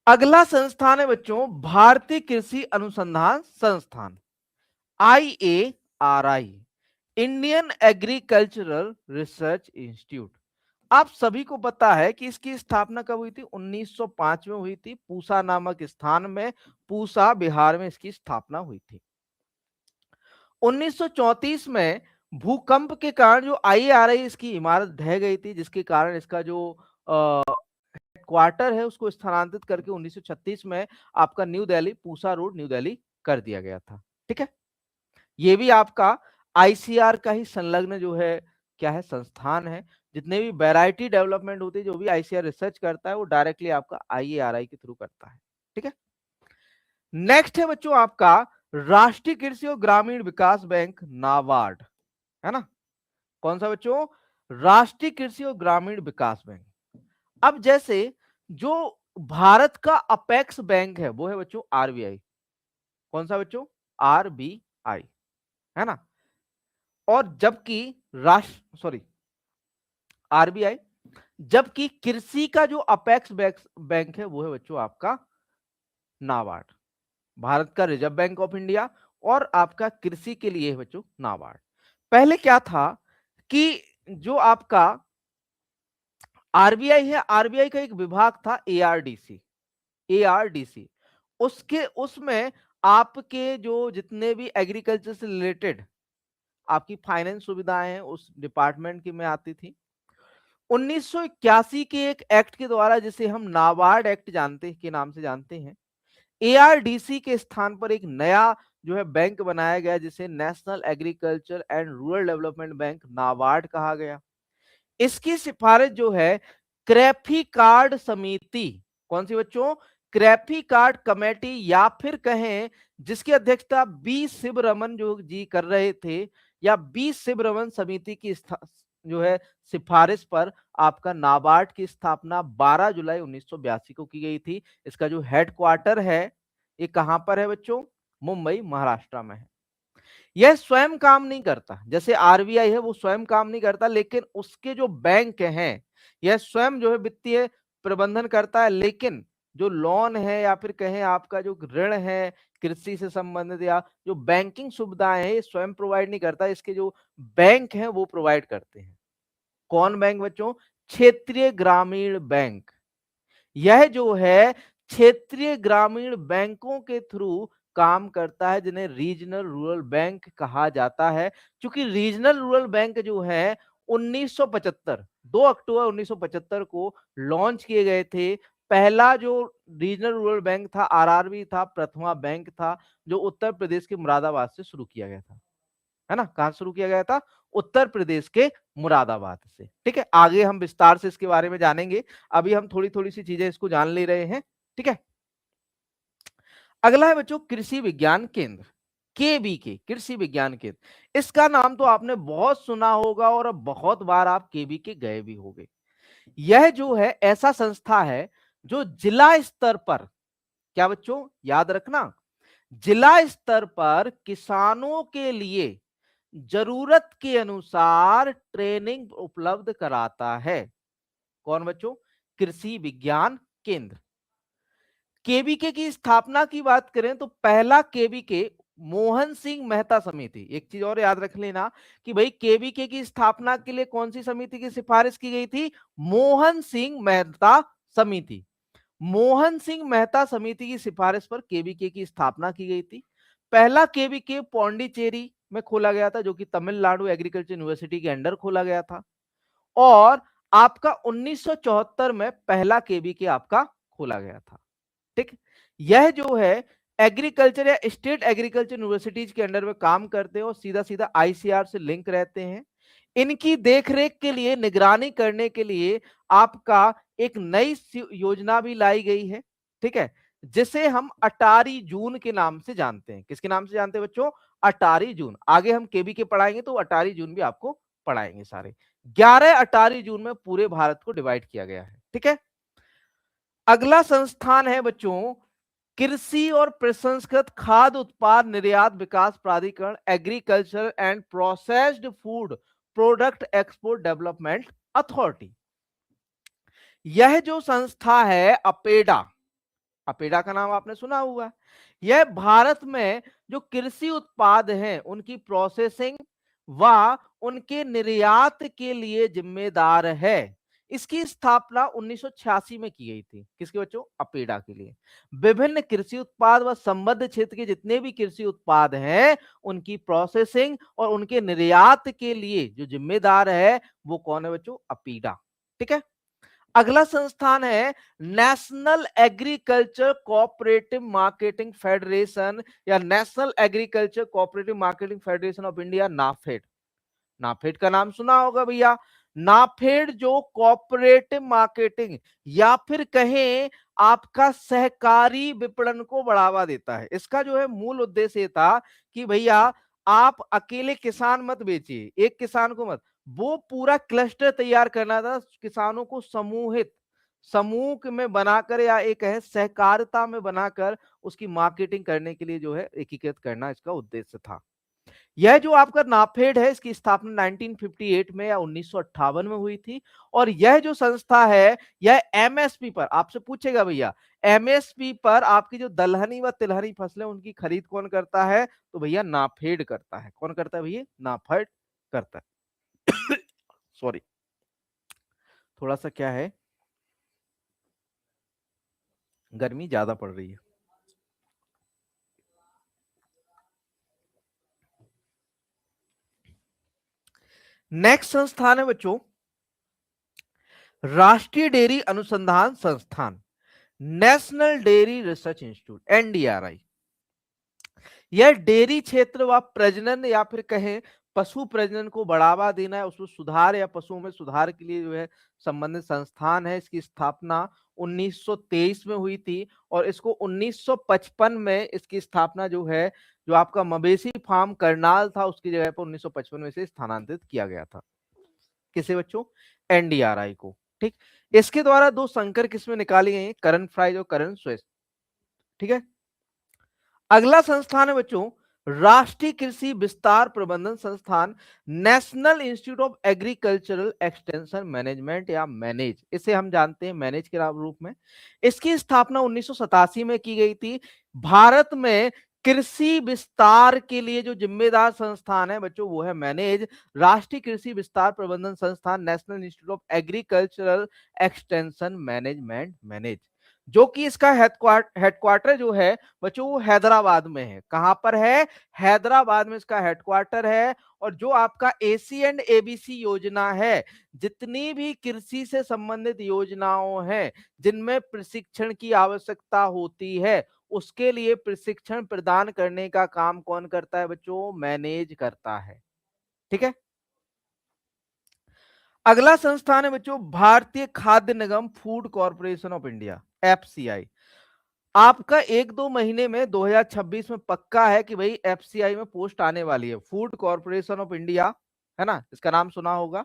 अगला संस्थान है बच्चों भारतीय कृषि अनुसंधान संस्थान, IARI, Indian agricultural research institute. आप सभी को पता है कि इसकी स्थापना कब हुई थी? 1905 में हुई थी, पूसा नामक स्थान में, पूसा बिहार में इसकी स्थापना हुई थी। 1934 में भूकंप के कारण जो IARI इसकी इमारत ढह गई थी, जिसके कारण इसका जो क्वार्टर है उसको स्थानांतरित करके 1936 में आपका new Delhi, Pusa road, new Delhi कर दिया गया था। ठीक है, ये भी आपका आईसीआर का ही संलग्न जो है क्या है? संस्थान है। जितने भी वैरायटी डेवलपमेंट होती है, जो भी आईसीआर रिसर्च करता है, वो डायरेक्टली आपका आईएआरआई के थ्रू करता है। ठीक है, नेक्स्ट है बच्चों आपका राष्ट्रीय कृषि और ग्रामीण विकास बैंक, नाबार्ड, है ना। कौन सा बच्चों? राष्ट्रीय कृषि और ग्रामीण विकास बैंक। अब जैसे जो भारत का अपेक्स बैंक है वो है बच्चों आरबीआई। कौन सा बच्चों? आरबीआई, है ना। और जबकि आरबीआई, जबकि कृषि का जो अपेक्स बैंक है वो है बच्चों आपका नाबार्ड। भारत का रिजर्व बैंक ऑफ इंडिया और आपका कृषि के लिए है बच्चों नाबार्ड। पहले क्या था कि जो आपका आरबीआई है, आरबीआई का एक विभाग था एआरडीसी, एआरडीसी, उसके उसमें आपके जो जितने भी एग्रीकल्चर से रिलेटेड आपकी फाइनेंस सुविधाएं हैं उस डिपार्टमेंट की में आती थी। 1981 के एक एक्ट के द्वारा जिसे हम नाबार्ड एक्ट जानते के नाम से जानते हैं, एआरडीसी के स्थान पर एक नया जो है बैंक बनाया गया जिसे national agriculture and rural development bank NABARD कहा गया। इसकी सिफारिश जो है क्रैफी कार्ड समिति, कौन सी बच्चों, क्रैफी कार्ड कमेटी, या फिर कहें जिसकी अध्यक्षता बी शिवरमन जो जी कर रहे थे, या बी शिवरमन समिति की जो है सिफारिश पर आपका नाबार्ड की स्थापना 12 जुलाई 1982 को की गई थी। इसका जो हेडक्वार्टर है ये कहां पर है बच्चों, मुंबई महाराष्ट्र में है। यह स्वयं काम नहीं करता, जैसे आरबीआई है वो स्वयं काम नहीं करता, लेकिन उसके जो बैंक हैं यह स्वयं जो है वित्तीय प्रबंधन करता है, लेकिन जो लोन है या फिर कहें आपका जो ऋण है कृषि से संबंधित या जो बैंकिंग सुविधाएं हैं ये स्वयं प्रोवाइड नहीं करता, इसके जो बैंक हैं वो प्रोवाइड करते हैं। कौन बैंक बच्चों, क्षेत्रीय ग्रामीण बैंक। यह जो है क्षेत्रीय ग्रामीण बैंकों के थ्रू काम करता है जिन्हें रीजनल रूरल बैंक कहा जाता है। क्योंकि रीजनल रूरल बैंक जो है 1975 2 अक्टूबर 1975 को लॉन्च किए गए थे। पहला जो रीजनल रूरल बैंक था आरआरबी था, प्रथमा बैंक था, जो उत्तर प्रदेश के मुरादाबाद से शुरू किया गया था, है ना। कहां शुरू किया गया था, उत्तर प्रदेश के मुरादाबाद से। ठीक है, आगे हम विस्तार से इसके बारे में जानेंगे, अभी हम थोड़ी थोड़ी सी चीजें इसको जान ले रहे हैं। ठीक है, अगला है बच्चों कृषि विज्ञान केंद्र, केबीके, कृषि विज्ञान केंद्र। इसका नाम तो आपने बहुत सुना होगा और बहुत बार आप केबीके गए भी होंगे। यह जो है ऐसा संस्था है जो जिला स्तर पर, क्या बच्चों याद रखना, जिला स्तर पर किसानों के लिए जरूरत के अनुसार ट्रेनिंग उपलब्ध कराता है। कौन बच्चों, कृषि विज्ञान केंद्र। केवीके की स्थापना की बात करें तो पहला केवीके मोहन सिंह मेहता समिति, एक चीज और याद रख लेना कि भाई केवीके की स्थापना के लिए कौन सी समिति की सिफारिश की गई थी, मोहन सिंह मेहता समिति। मोहन सिंह मेहता समिति की सिफारिश पर केवीके की स्थापना की गई थी। पहला केवीके पौंडीचेरी में खोला गया था जो कि तमिलनाडु एग्रीकल्चर यूनिवर्सिटी के अंडर खोला गया था, और आपका 1974 में पहला केवीके आपका खोला गया था। ठीक, यह जो है एग्रीकल्चर या स्टेट एग्रीकल्चर यूनिवर्सिटीज के अंडर में काम करते हैं और सीधा सीधा आईसीआर से लिंक रहते हैं। इनकी देखरेख के लिए, निगरानी करने के लिए आपका एक नई योजना भी लाई गई है। ठीक है, जिसे हम अटारी जून के नाम से जानते हैं। किसके नाम से जानते हैं बच्चों, अटारी जून। आगे हम केबी के पढ़ाएंगे तो अटारी जून भी आपको पढ़ाएंगे सारे। 11 अटारी जून में पूरे भारत को डिवाइड किया गया है। ठीक है, अगला संस्थान है बच्चों कृषि और प्रसंस्कृत खाद्य उत्पाद निर्यात विकास प्राधिकरण, agriculture and processed food product export development authority. यह जो संस्था है अपेडा, अपेडा का नाम आपने सुना हुआ है। यह भारत में जो कृषि उत्पाद हैं उनकी प्रोसेसिंग व उनके निर्यात के लिए जिम्मेदार है। इसकी स्थापना 1986 में की गई थी। किसके बच्चों, अपेडा के लिए। विभिन्न कृषि उत्पाद व संबद्ध क्षेत्र के जितने भी कृषि उत्पाद हैं उनकी प्रोसेसिंग और उनके निर्यात के लिए जो जिम्मेदार है वो कौन है बच्चों, अपेडा। ठीक है, अगला संस्थान है national agriculture cooperative marketing federation या national agriculture cooperative marketing federation of India, NAFED. NAFED का नाम सुना होगा भैया। नाफेड जो कोऑपरेटिव मार्केटिंग या फिर कहें आपका सहकारी विपणन को बढ़ावा देता है। इसका जो है मूल उद्देश्य ये था कि भैया आप अकेले किसान मत बेचिए, एक किसान को मत, वो पूरा क्लस्टर तैयार करना था, किसानों को समूहित समूह में बनाकर या एक है सहकारिता में बनाकर उसकी मार्केटिंग करने के लिए जो है एकीकृत करना इसका उद्देश्य था। यह जो आपका नाफेड है इसकी स्थापना 1958 में या 1958 में हुई थी। और यह जो संस्था है यह एमएसपी पर, आपसे पूछेगा भैया एमएसपी पर आपकी जो दलहनी व तिलहनी फसलें उनकी खरीद कौन करता है, तो भैया नाफेड करता है। कौन करता है भैया? नाफेड करता है। सॉरी, थोड़ा सा क्या है, गर्मी ज्यादा पड़ रही है। नेक्स्ट संस्थान है बच्चों राष्ट्रीय डेयरी अनुसंधान संस्थान, national dairy research institute, NDRI. यह डेयरी क्षेत्र व प्रजनन या फिर कहें पशु प्रजनन को बढ़ावा देना है, उसमें सुधार या पशुओं में सुधार के लिए जो है संबंधित संस्थान है। इसकी स्थापना 1923 में हुई थी और इसको 1955 में इसकी स्थापना जो है, जो आपका मवेशी फार्म करनाल था उसकी जगह पर 1955 में से स्थानांतरित किया गया था। किसे बच्चों? एनडीआरआई को। ठीक, इसके द्वारा दो संकर किस्में निकाली गई, करन फ्राइज और करन स्विस। ठीक है, अगला संस्थान है बच्चों राष्ट्रीय कृषि विस्तार प्रबंधन संस्थान, national institute of agricultural extension management या मैनेज, इसे हम जानते हैं मैनेज के रूप में। इसकी स्थापना 1987 में की गई थी। भारत में कृषि विस्तार के लिए जो जिम्मेदार संस्थान है बच्चों वो है मैनेज, राष्ट्रीय कृषि विस्तार प्रबंधन संस्थान, national institute of agricultural extension management manage, जो कि इसका हेडक्वार्टर जो है बच्चों वो हैदराबाद में है। कहां पर है? हैदराबाद में इसका हेडक्वार्टर है। और जो आपका एसी एंड एबीसी योजना है, जितनी भी कृषि से संबंधित योजनाओं हैं जिनमें प्रशिक्षण की आवश्यकता होती है, उसके लिए प्रशिक्षण प्रदान करने का काम कौन करता है बच्चों? मैनेज करता है। ठीक है, अगला संस्थान है बच्चों भारतीय खाद्य निगम food corporation of India, FCI. आपका एक दो महीने में 2026 में पक्का है कि भाई एफसीआई में पोस्ट आने वाली है, फूड कॉर्पोरेशन ऑफ इंडिया, है ना, इसका नाम सुना होगा।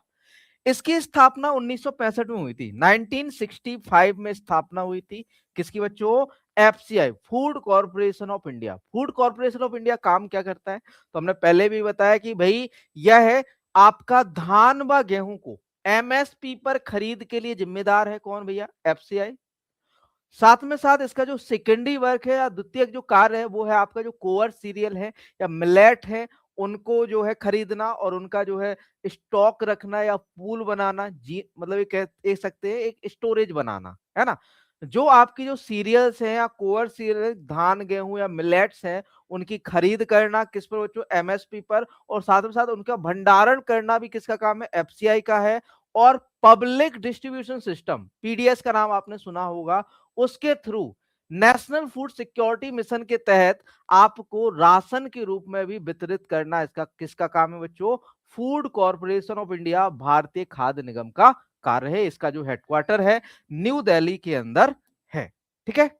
इसकी स्थापना 1965 में हुई थी, 1965 में स्थापना हुई थी। किसकी बच्चों? FCI, food corporation of India. Food corporation of India काम क्या करता है? तो हमने पहले भी बताया कि भाई यह है आपका धान व गेहूं को एमएसपी पर खरीद के लिए जिम्मेदार है। कौन भैया? एफसीआई। साथ में साथ इसका जो सेकेंडरी वर्क है या द्वितीय जो कार्य है वो है आपका जो कोअर सीरियल है या मिलेट है, उनको जो है खरीदना और उनका जो है स्टॉक रखना या पूल बनाना, जी मतलब ये कह सकते हैं एक स्टोरेज बनाना, है ना। जो आपकी जो सीरियल्स हैं या कोअर सीरियल धान गेहूं या मिलेट्स हैं उनकी खरीद करना किस पर बच्चों? एमएसपी पर। और साथ में साथ उनका भंडारण करना भी किसका काम है? एफसीआई का है। और पब्लिक डिस्ट्रीब्यूशन सिस्टम, पीडीएस का नाम आपने सुना होगा, उसके through national food security mission के तहत आपको राशन के रूप में भी वितरित करना इसका किसका काम है बच्चों? फूड कॉर्पोरेशन ऑफ इंडिया, भारतीय खाद्य निगम का कार्य है। इसका जो हेडक्वार्टर है न्यू दिल्ली के अंदर है। ठीक है,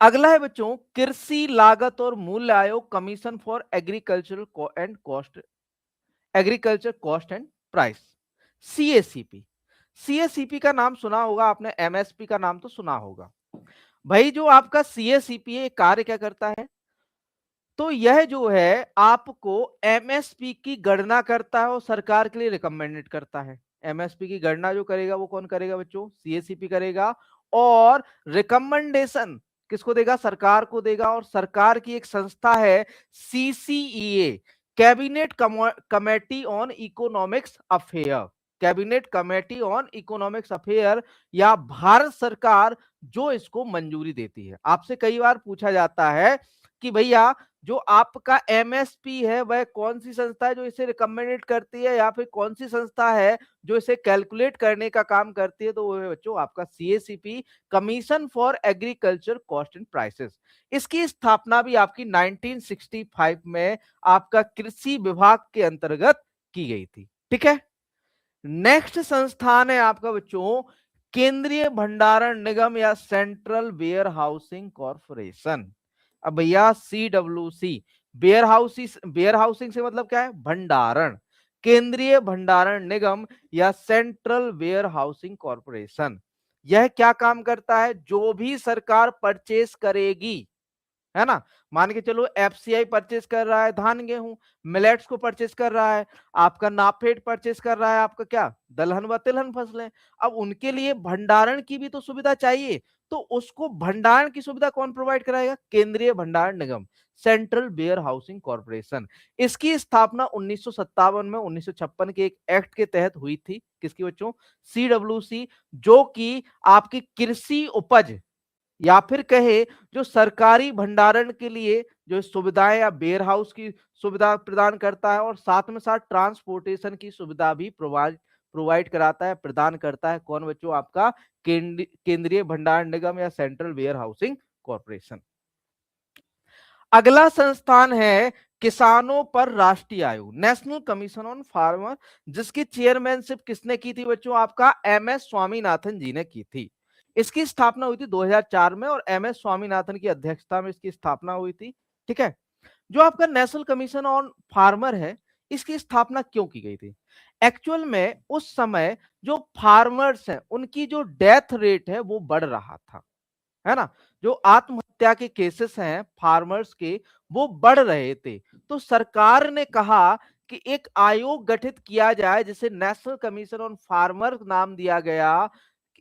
अगला है बच्चों कृषि लागत और मूल्य आयोग, commission for agricultural and cost, agriculture cost and price, CACP. CACP का नाम सुना होगा आपने, एमएसपी का नाम तो सुना होगा। भाई जो आपका सीएसीपी है कार्य क्या करता है? तो यह जो है आपको एमएसपी की गणना करता है और सरकार के लिए रिकमेंडेड करता है। एमएसपी की गणना जो करेगा वो कौन करेगा बच्चों? सीएसीपी करेगा। और रिकमेंडेशन किसको देगा? सरकार को देगा। और सरकार की एक संस्था है CCEA, cabinet committee on economics affair, cabinet committee on economics affair, या भारत सरकार जो इसको मंजूरी देती है। आपसे कई बार पूछा जाता है कि भैया जो आपका एमएसपी है वह कौन सी संस्था है जो इसे रिकमेंडेड करती है, या फिर कौन सी संस्था है जो इसे कैलकुलेट करने का काम करती है? तो वो है बच्चों आपका CACP, commission for agriculture cost and prices. इसकी स्थापना भी आपकी 1965 में आपका कृषि विभाग के अंतर्गत की गई थी। ठीक है, नेक्स्ट संस्थान है आपका बच्चों केंद्रीय भंडारण निगम या सेंट्रल वेयर हाउसिंग कॉर्पोरेशन। अब भैया सीडब्ल्यूसी, वेयर हाउसिंग से मतलब क्या है? भंडारण। केंद्रीय भंडारण निगम या सेंट्रल वेयर हाउसिंग कॉर्पोरेशन, यह क्या काम करता है? जो भी सरकार परचेस करेगी, है ना। मान के चलो एफसीआई परचेज कर रहा है धान गेहूं, मिलेट्स को परचेज कर रहा है, आपका नाफेड परचेज कर रहा है आपका क्या, दलहन व तिलहन फसलें। अब उनके लिए भंडारण की भी तो सुविधा चाहिए, तो उसको भंडारण की सुविधा कौन प्रोवाइड कराएगा, केंद्रीय भंडारण निगम, सेंट्रल वेयर हाउसिंग कॉर्पोरेशन। इसकी स्थापना 1957 में 1956 के एक एक्ट के तहत हुई थी, किसकी बच्चों, सीडब्ल्यूसी, जो कि आपकी कृषि उपज या फिर कहे जो सरकारी भंडारण के लिए जो सुविधाएं या वेयर हाउस की सुविधा प्रदान करता है, और साथ में साथ ट्रांसपोर्टेशन की सुविधा भी प्रोवाइड कराता है, प्रदान करता है। कौन बच्चों, आपका केंद्रीय भंडारण निगम या सेंट्रल वेयर हाउसिंग कॉर्पोरेशन। अगला संस्थान है किसानों पर राष्ट्रीय आयोग, नेशनल कमीशन ऑन फार्मर, जिसकी चेयरमैनशिप किसने की थी बच्चों, आपका एमएस स्वामीनाथन जी ने की थी। इसकी स्थापना हुई थी 2004 में, और एमएस स्वामीनाथन की अध्यक्षता में इसकी स्थापना हुई थी। ठीक है। जो आपका नेशनल कमीशन ऑन फार्मर है, इसकी स्थापना क्यों की गई थी, एक्चुअल में उस समय जो फार्मर्स हैं उनकी जो डेथ रेट है वो बढ़ रहा था, है ना। जो आत्महत्या के केसेस हैं फार्मर्स के, वो बढ़ रहे थे। तो सरकार ने कहा कि एक आयोग गठित किया जाए, जिसे नेशनल कमीशन ऑन फार्मर नाम दिया गया।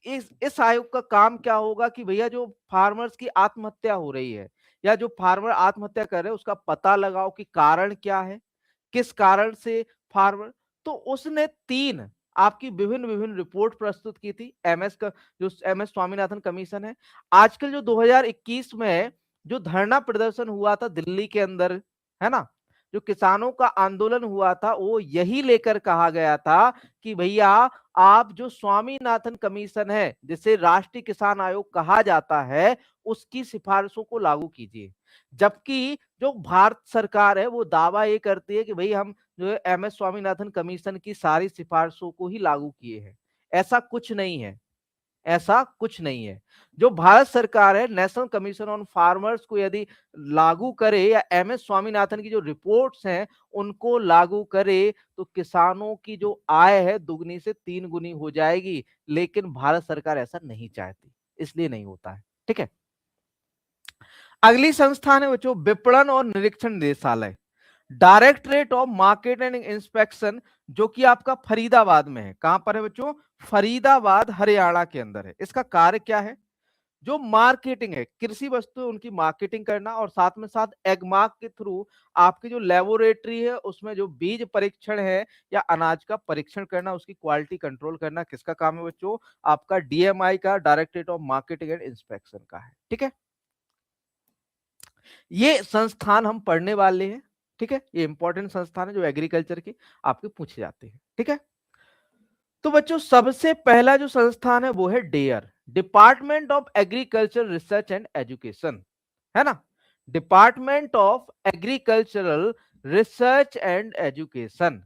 इस आयोग का काम क्या होगा कि भैया जो फार्मर्स की आत्महत्या हो रही है, या जो फार्मर आत्महत्या कर रहे हैं, उसका पता लगाओ कि कारण क्या है, किस कारण से फार्मर। तो उसने 3 आपकी विभिन्न विभिन्न रिपोर्ट प्रस्तुत की थी, एमएस का जो एमएस स्वामीनाथन कमीशन है। आजकल जो 2021 में जो धरना प्रदर्शन हुआ था दिल्ली के अंदर, है ना, जो किसानों का आंदोलन हुआ था, वो यही लेकर कहा गया था कि भैया आप जो स्वामीनाथन कमीशन है, जिसे राष्ट्रीय किसान आयोग कहा जाता है, उसकी सिफारिशों को लागू कीजिए। जबकि जो भारत सरकार है वो दावा ये करती है कि भाई हम जो है एमएस स्वामीनाथन कमीशन की सारी सिफारिशों को ही लागू किए हैं। ऐसा कुछ नहीं है, ऐसा कुछ नहीं है। जो भारत सरकार है नेशनल कमीशन ऑन फार्मर्स को यदि लागू करे, या एमएस स्वामीनाथन की जो रिपोर्ट्स हैं उनको लागू करे, तो किसानों की जो आय है दुगनी से 3 गुनी हो जाएगी। लेकिन भारत सरकार ऐसा नहीं चाहती, इसलिए नहीं होता है। ठीक है। अगली संस्थान है बच्चों विपणन और निरीक्षण निदेशालय, directorate of market and inspection, जो कि आपका फरीदाबाद में है। कहां पर है बच्चों, फरीदाबाद हरियाणा के अंदर है। इसका कार्य क्या है, जो मार्केटिंग है, कृषि वस्तु उनकी मार्केटिंग करना, और साथ में साथ एगमार्क के थ्रू आपकी जो लेबोरेटरी है उसमें जो बीज परीक्षण है या अनाज का परीक्षण करना, उसकी क्वालिटी कंट्रोल करना, किसका काम है बच्चों, आपका डीएमआई का, directorate of marketing and inspection का है। ठीक है। ये संस्थान हम पढ़ने वाले हैं। ठीक है। ये इंपॉर्टेंट संस्थान है जो एग्रीकल्चर के आपके पूछे जाते हैं। ठीक है। तो बच्चों सबसे पहला जो संस्थान है वो है DARE, department of agriculture research and education, है ना। Department of agricultural research and education,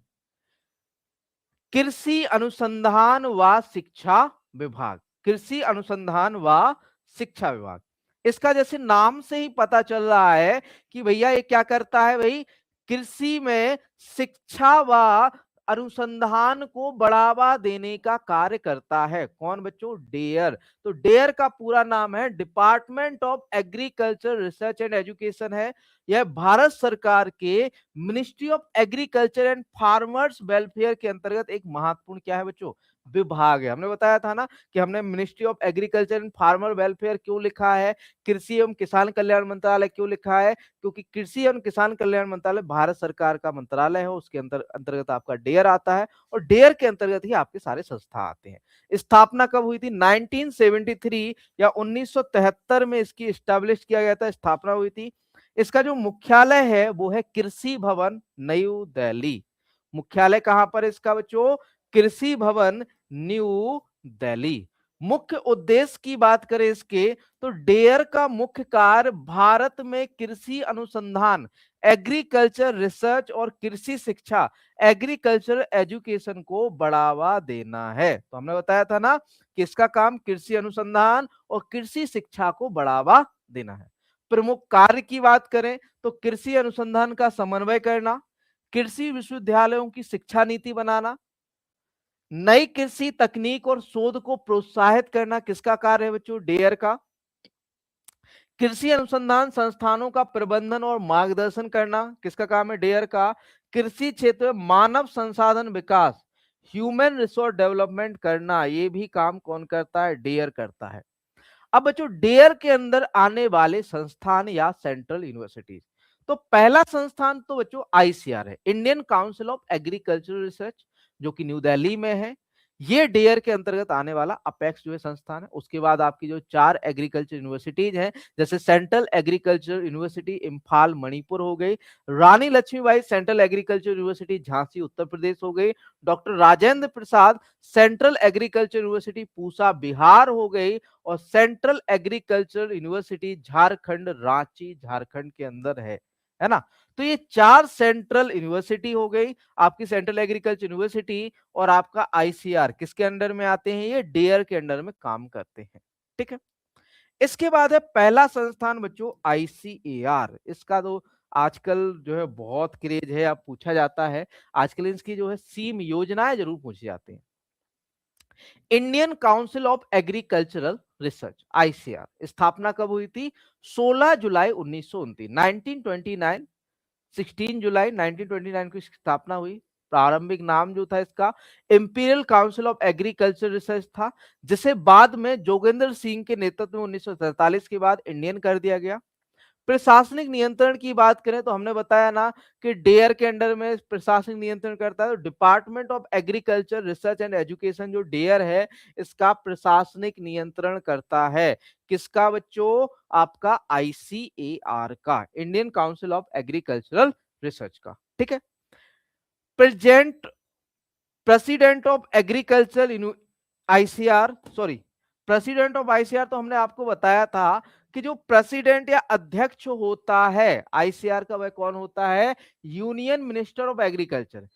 कृषि अनुसंधान व शिक्षा विभाग, कृषि अनुसंधान व शिक्षा विभाग। इसका जैसे नाम से ही पता चल रहा है कि भैया ये क्या करता है, भाई कृषि में शिक्षा व अनुसंधान को बढ़ावा देने का कार्य करता है। कौन बच्चों, डेयर। तो डेयर का पूरा नाम है department of agriculture research and education है। यह भारत सरकार के ministry of agriculture and farmers welfare के अंतर्गत एक महत्वपूर्ण क्या है बच्चों, विभाग है। हमने बताया था ना कि हमने ministry of agriculture and farmer welfare क्यों लिखा है, कृषि एवं किसान कल्याण मंत्रालय क्यों लिखा है, क्योंकि कृषि एवं किसान कल्याण मंत्रालय भारत सरकार का मंत्रालय है, उसके अंतर्गत आपका डेयर आता है, और डेयर के अंतर्गत ही आपके सारे संस्था आते हैं। स्थापना कब हुई थी, 1973 या 1973 में इसकी स्टैब्लिश किया गया था, स्थापना हुई थी। इसका जो मुख्यालय है वो है कृषि भवन नई दिल्ली। मुख्यालय कहां पर इसका बच्चों, कृषि भवन न्यू दिल्ली। मुख्य उद्देश्य की बात करें इसके, तो डेयर का मुख्य कार्य भारत में कृषि अनुसंधान, एग्रीकल्चर रिसर्च और कृषि शिक्षा, एग्रीकल्चर एजुकेशन को बढ़ावा देना है। तो हमने बताया था ना कि इसका काम कृषि अनुसंधान और कृषि शिक्षा को बढ़ावा देना है। प्रमुख कार्य की बात करें तो कृषि अनुसंधान का समन्वय करना, कृषि विश्वविद्यालयों की शिक्षा नीति बनाना, नई कृषि तकनीक और शोध को प्रोत्साहित करना, किसका कार्य है बच्चों, डेयर का। कृषि अनुसंधान संस्थानों का प्रबंधन और मार्गदर्शन करना किसका काम है, डेयर का। कृषि क्षेत्र में मानव संसाधन विकास, ह्यूमन रिसोर्स डेवलपमेंट करना, ये भी काम कौन करता है, डेयर करता है। अब बच्चों डेयर के अंदर आने वाले संस्थान या सेंट्रल यूनिवर्सिटीज, तो पहला संस्थान तो बच्चों आईसीआर है, Indian council of agricultural research, जो कि न्यू दिल्ली में है। ये डेयर के अंतर्गत आने वाला अपेक्स जो है संस्थान है। उसके बाद आपकी जो 4 एग्रीकल्चर यूनिवर्सिटीज हैं, जैसे central agriculture university Imphal Manipur हो गई, Rani Lakshmibai central agriculture university Jhansi Uttar Pradesh हो गई, doctor Rajendra Prasad central agriculture university Pusa Bihar हो गई, और central agriculture university Jharkhand Ranchi Jharkhand के अंदर है ना। तो ये 4 सेंट्रल यूनिवर्सिटी हो गई आपकी, सेंट्रल एग्रीकल्चर यूनिवर्सिटी, और आपका आईसीआर किसके अंडर में आते हैं, ये डेयर के अंडर में काम करते हैं। ठीक है, इसके बाद है पहला संस्थान बच्चों आईसीएआर। इसका तो आजकल जो है बहुत क्रेज है, अब पूछा जाता है आजकल इसकी जो है सीम योजनाएं जरूर पूछी जाती हैं। Indian council of agricultural research ICR स्थापना कब हुई थी, 16 जुलाई 1929, 1929, 16 जुलाई 1929 की स्थापना हुई। प्रारंभिक नाम जो था इसका imperial council of agriculture research था, जिसे बाद में जोगेंद्र सिंह के नेतृत्व में 1947 के बाद इंडियन कर दिया गया। प्रशासनिक नियंत्रण की बात करें तो हमने बताया ना कि डेयर के अंडर में प्रशासनिक नियंत्रण करता है, तो department of agriculture research and education जो डेयर है इसका प्रशासनिक नियंत्रण करता है। किसका बच्चों, आपका आईसीएआर का, Indian council of agricultural research का। ठीक है, present president of agriculture ICR, sorry president of ICR, तो हमने आपको बताया था कि जो प्रेसिडेंट या अध्यक्ष होता है आईसीआर का, वह कौन होता है, यूनियन मिनिस्टर ऑफ एग्रीकल्चर,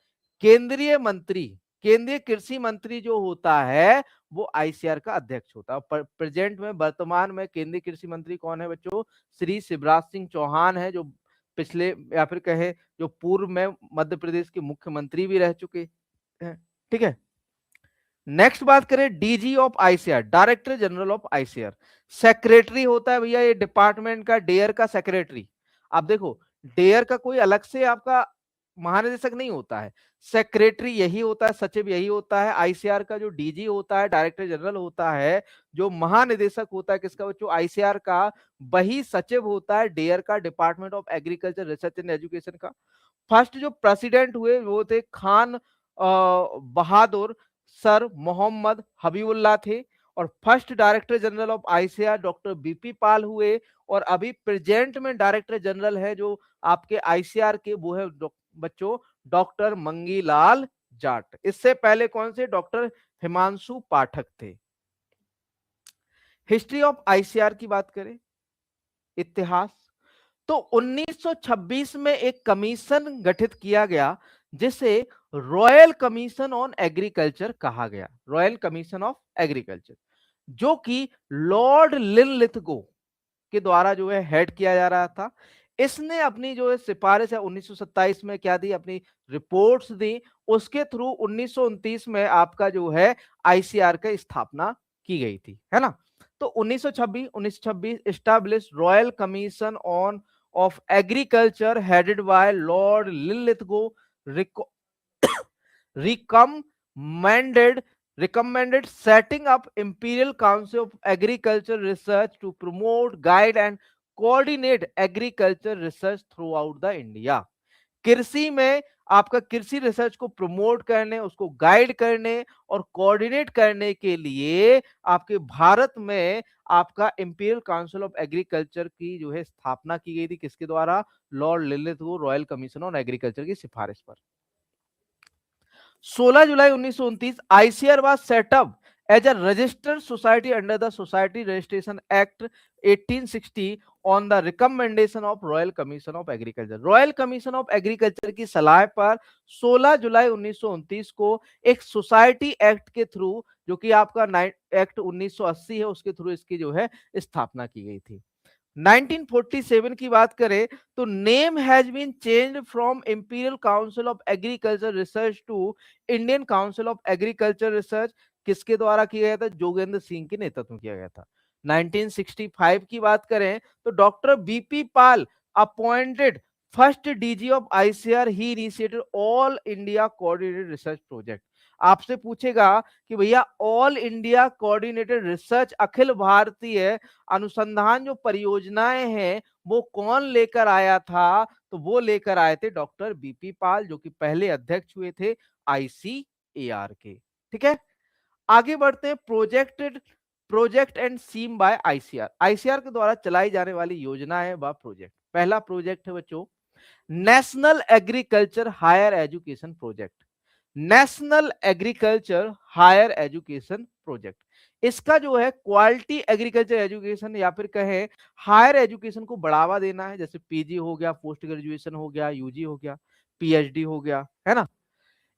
केंद्रीय मंत्री, केंद्रीय कृषि मंत्री जो होता है वो आईसीआर का अध्यक्ष होता है। प्रेजेंट में वर्तमान में केंद्रीय कृषि मंत्री कौन है बच्चों, श्री शिवराज सिंह चौहान है, जो पिछले या फिर कहे जो पूर्व में मध्य प्रदेश के मुख्यमंत्री भी रह चुके हैं। ठीक है, नेक्स्ट बात करें DG of ICR, director general of ICR. Secretary होता है भैया ये डिपार्टमेंट का, डेयर का सेक्रेटरी। आप देखो डेयर का कोई अलग से आपका महानिदेशक नहीं होता है, सेक्रेटरी यही होता है, सचिव यही होता है। आईसीआर का जो डीजी होता है, डायरेक्टर जनरल होता है, जो महानिदेशक होता है किसका बच्चों, आईसीआर का, वही सचिव होता है डेयर का, department of agriculture research and education का। फर्स्ट जो प्रेसिडेंट हुए वो थे खान बहादुर सर मोहम्मद हबीबुल्लाह थे, और first director general of ICAR doctor B P Pal हुए, और अभी प्रेजेंट में डायरेक्टर जनरल है जो आपके आईसीआर के, वो है बच्चों डॉक्टर मंगीलाल जाट। इससे पहले कौन से, डॉक्टर हिमांशु पाठक थे। हिस्ट्री ऑफ आईसीआर की बात करें, इतिहास, तो 1926 में एक कमीशन गठित किया गया जिसे रॉयल कमीशन ऑन एग्रीकल्चर कहा गया, रॉयल कमीशन ऑफ एग्रीकल्चर, जो कि लॉर्ड लिनलिथगो के द्वारा जो है हेड किया जा रहा था। इसने अपनी जो है सिफारिश है 1927 में क्या दी, अपनी रिपोर्ट्स दी, उसके थ्रू 1929 में आपका जो है आईसीआर का स्थापना की गई थी, है ना। तो 1926 establish royal commission on off agriculture headed by Lord Linlithgow, recommended recommended setting up Imperial Council of Agriculture Research to promote, guide and coordinate agriculture research throughout the India। कृषि में आपका कृषि रिसर्च को प्रमोट करने, उसको गाइड करने और कोऑर्डिनेट करने के लिए आपके भारत में आपका इंपीरियल काउंसिल ऑफ एग्रीकल्चर की जो है स्थापना की गई थी, किसके द्वारा, lord Linlithgow royal commission on agriculture की सिफारिश पर। 16 जुलाई 1929 ICR was set up as a registered society under the society registration act 1860 on the recommendation of royal commission of agriculture. Royal commission of agriculture की सलाह पर 16 जुलाई 1929 को एक सोसाइटी एक्ट के थ्रू, जो कि आपका एक्ट 1980 है, उसके थ्रू इसकी जो है स्थापना की गई थी। 1947 की बात करें तो name has been changed from imperial council of agriculture research to Indian council of agriculture research. किसके द्वारा किया गया था, जोगेंद्र सिंह के नेतृत्व में किया गया था। 1965 की बात करें तो doctor B P Pal appointed first DG of ICR, he initiated all India coordinated research project. आपसे पूछेगा कि भैया all India coordinated research, Akhil Bharatiya अनुसंधान जो परियोजनाएं हैं वो कौन लेकर आया था, तो वो लेकर आए थे डॉक्टर बीपी पाल, जो कि पहले अध्यक्ष हुए थे आईसीएआर के। ठीक है, आगे बढ़ते हैं। Project and scheme by ICR, ICR के द्वारा चलाई जाने वाली योजना है व प्रोजेक्ट। पहला प्रोजेक्ट है बच्चों national agriculture higher education project, national agriculture higher education project. इसका जो है क्वालिटी एग्रीकल्चर एजुकेशन या फिर कहें हायर एजुकेशन को बढ़ावा देना है, जैसे पीजी हो गया, पोस्ट ग्रेजुएशन हो गया, यूजी हो गया, पीएचडी हो गया, है ना।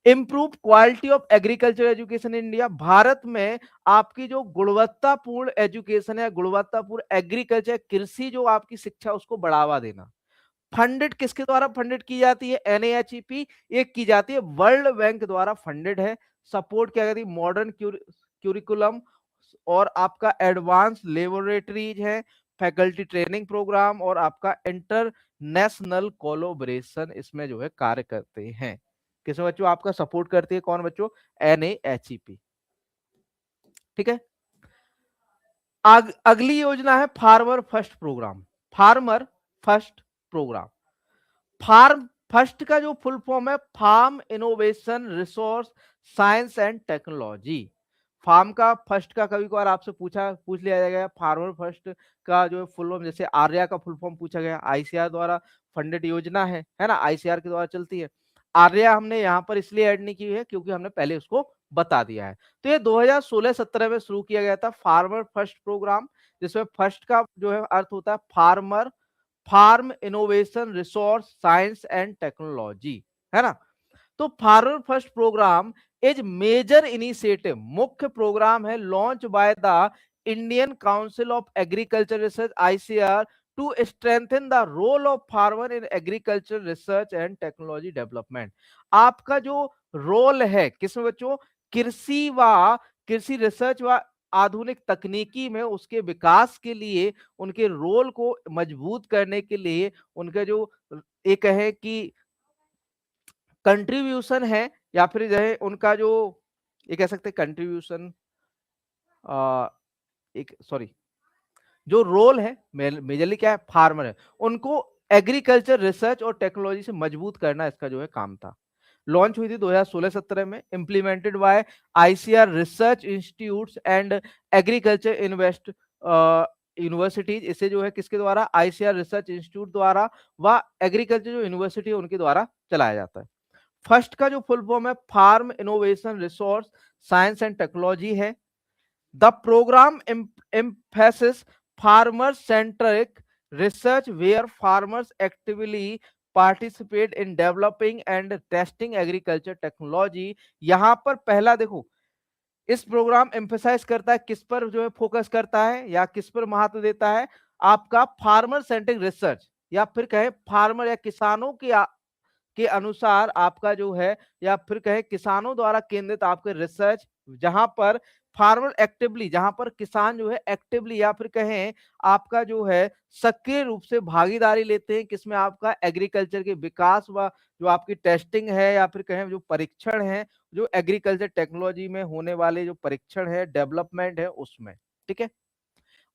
Improve quality of agriculture education in India, Bharat में आपकी जो गुणवत्तापूर्ण एजुकेशन है, गुणवत्तापूर्ण एग्रीकल्चर कृषि जो आपकी शिक्षा उसको बढ़ावा देना। फंडेड किसके द्वारा फंडेड की जाती है, एनएचईपी एक की जाती है, वर्ल्ड बैंक द्वारा फंडेड है। सपोर्ट क्या करती है, मॉडर्न क्यूरिकुलम और आपका एडवांस लेबोरेटरीज है, फैकल्टी ट्रेनिंग प्रोग्राम और आपका इंटरनेशनल कोलोबरेशन इसमें जो है कार्य करते हैं। किसमें बच्चों आपका सपोर्ट करती है, कौन बच्चों, एनएचईपी। ठीक है, अगली योजना है farmer first program, farmer first program. Farm first का जो फुल फॉर्म है farm innovation resource science and technology. Farm का फर्स्ट का कभी कभार आपसे पूछ लिया जाएगा, फार्मर फर्स्ट का जो फुल फॉर्म, जैसे आर्या का फुल फॉर्म पूछा गया, आईसीआर द्वारा फंडेड योजना है ना, आईसीआर के द्वारा चलती है। आर्या हमने यहाँ पर इसलिए ऐड नहीं की है क्योंकि हमने पहले उसको बता दिया है। तो ये 2016-17 में शुरू किया गया था फार्मर फर्स्ट प्रोग्राम, जिसमें फर्स्ट का जो है अर्थ होता है farmer, farm innovation resource science and technology, है ना। तो farmer first program is major initiative, मुख्य प्रोग्राम है launch by the Indian council of agriculture research ICR to strengthen the role of farmer in agriculture research and technology development. आपका जो रोल है किसमें बच्चों, कृषि व कृषि रिसर्च व आधुनिक तकनीकी में उसके विकास के लिए, उनके रोल को मजबूत करने के लिए, उनके जो एक है कि कंट्रीब्यूशन है या फिर जो है उनका जो ये कह सकते हैं कंट्रीब्यूशन, एक सॉरी जो रोल है मेजरली क्या है, फार्मर है, उनको एग्रीकल्चर रिसर्च और टेक्नोलॉजी से मजबूत करना इसका जो है काम था। लॉन्च हुई थी 2016-17 में, implemented bye ICR research institutes and agriculture invest universities. इसे जो है किसके द्वारा, आईसीआर रिसर्च इंस्टीट्यूट द्वारा व एग्रीकल्चर जो यूनिवर्सिटी है उनके द्वारा चलाया जाता है। फर्स्ट का जो फुल फॉर्म है farm innovation resource science and technology है। The program emphasis farmer centric research where farmers actively participate in developing and testing agriculture technology. यहां पर पहला देखो, इस प्रोग्राम एम्फेसाइज करता है किस पर जो है फोकस करता है या किस पर महत्व देता है, आपका फार्मर सेंट्रिक रिसर्च या फिर कहें फार्मर या किसानों की के अनुसार आपका जो है या फिर कहें किसानों द्वारा केंद्रित आपके रिसर्च, जहां पर फार्मर एक्टिवली, जहां पर किसान जो है एक्टिवली या फिर कहें आपका जो है सक्रिय रूप से भागीदारी लेते हैं किसमें, आपका एग्रीकल्चर के विकास व जो आपकी टेस्टिंग है या फिर कहें जो परीक्षण है, जो एग्रीकल्चर टेक्नोलॉजी में होने वाले जो परीक्षण है, डेवलपमेंट है उसमें। ठीक है,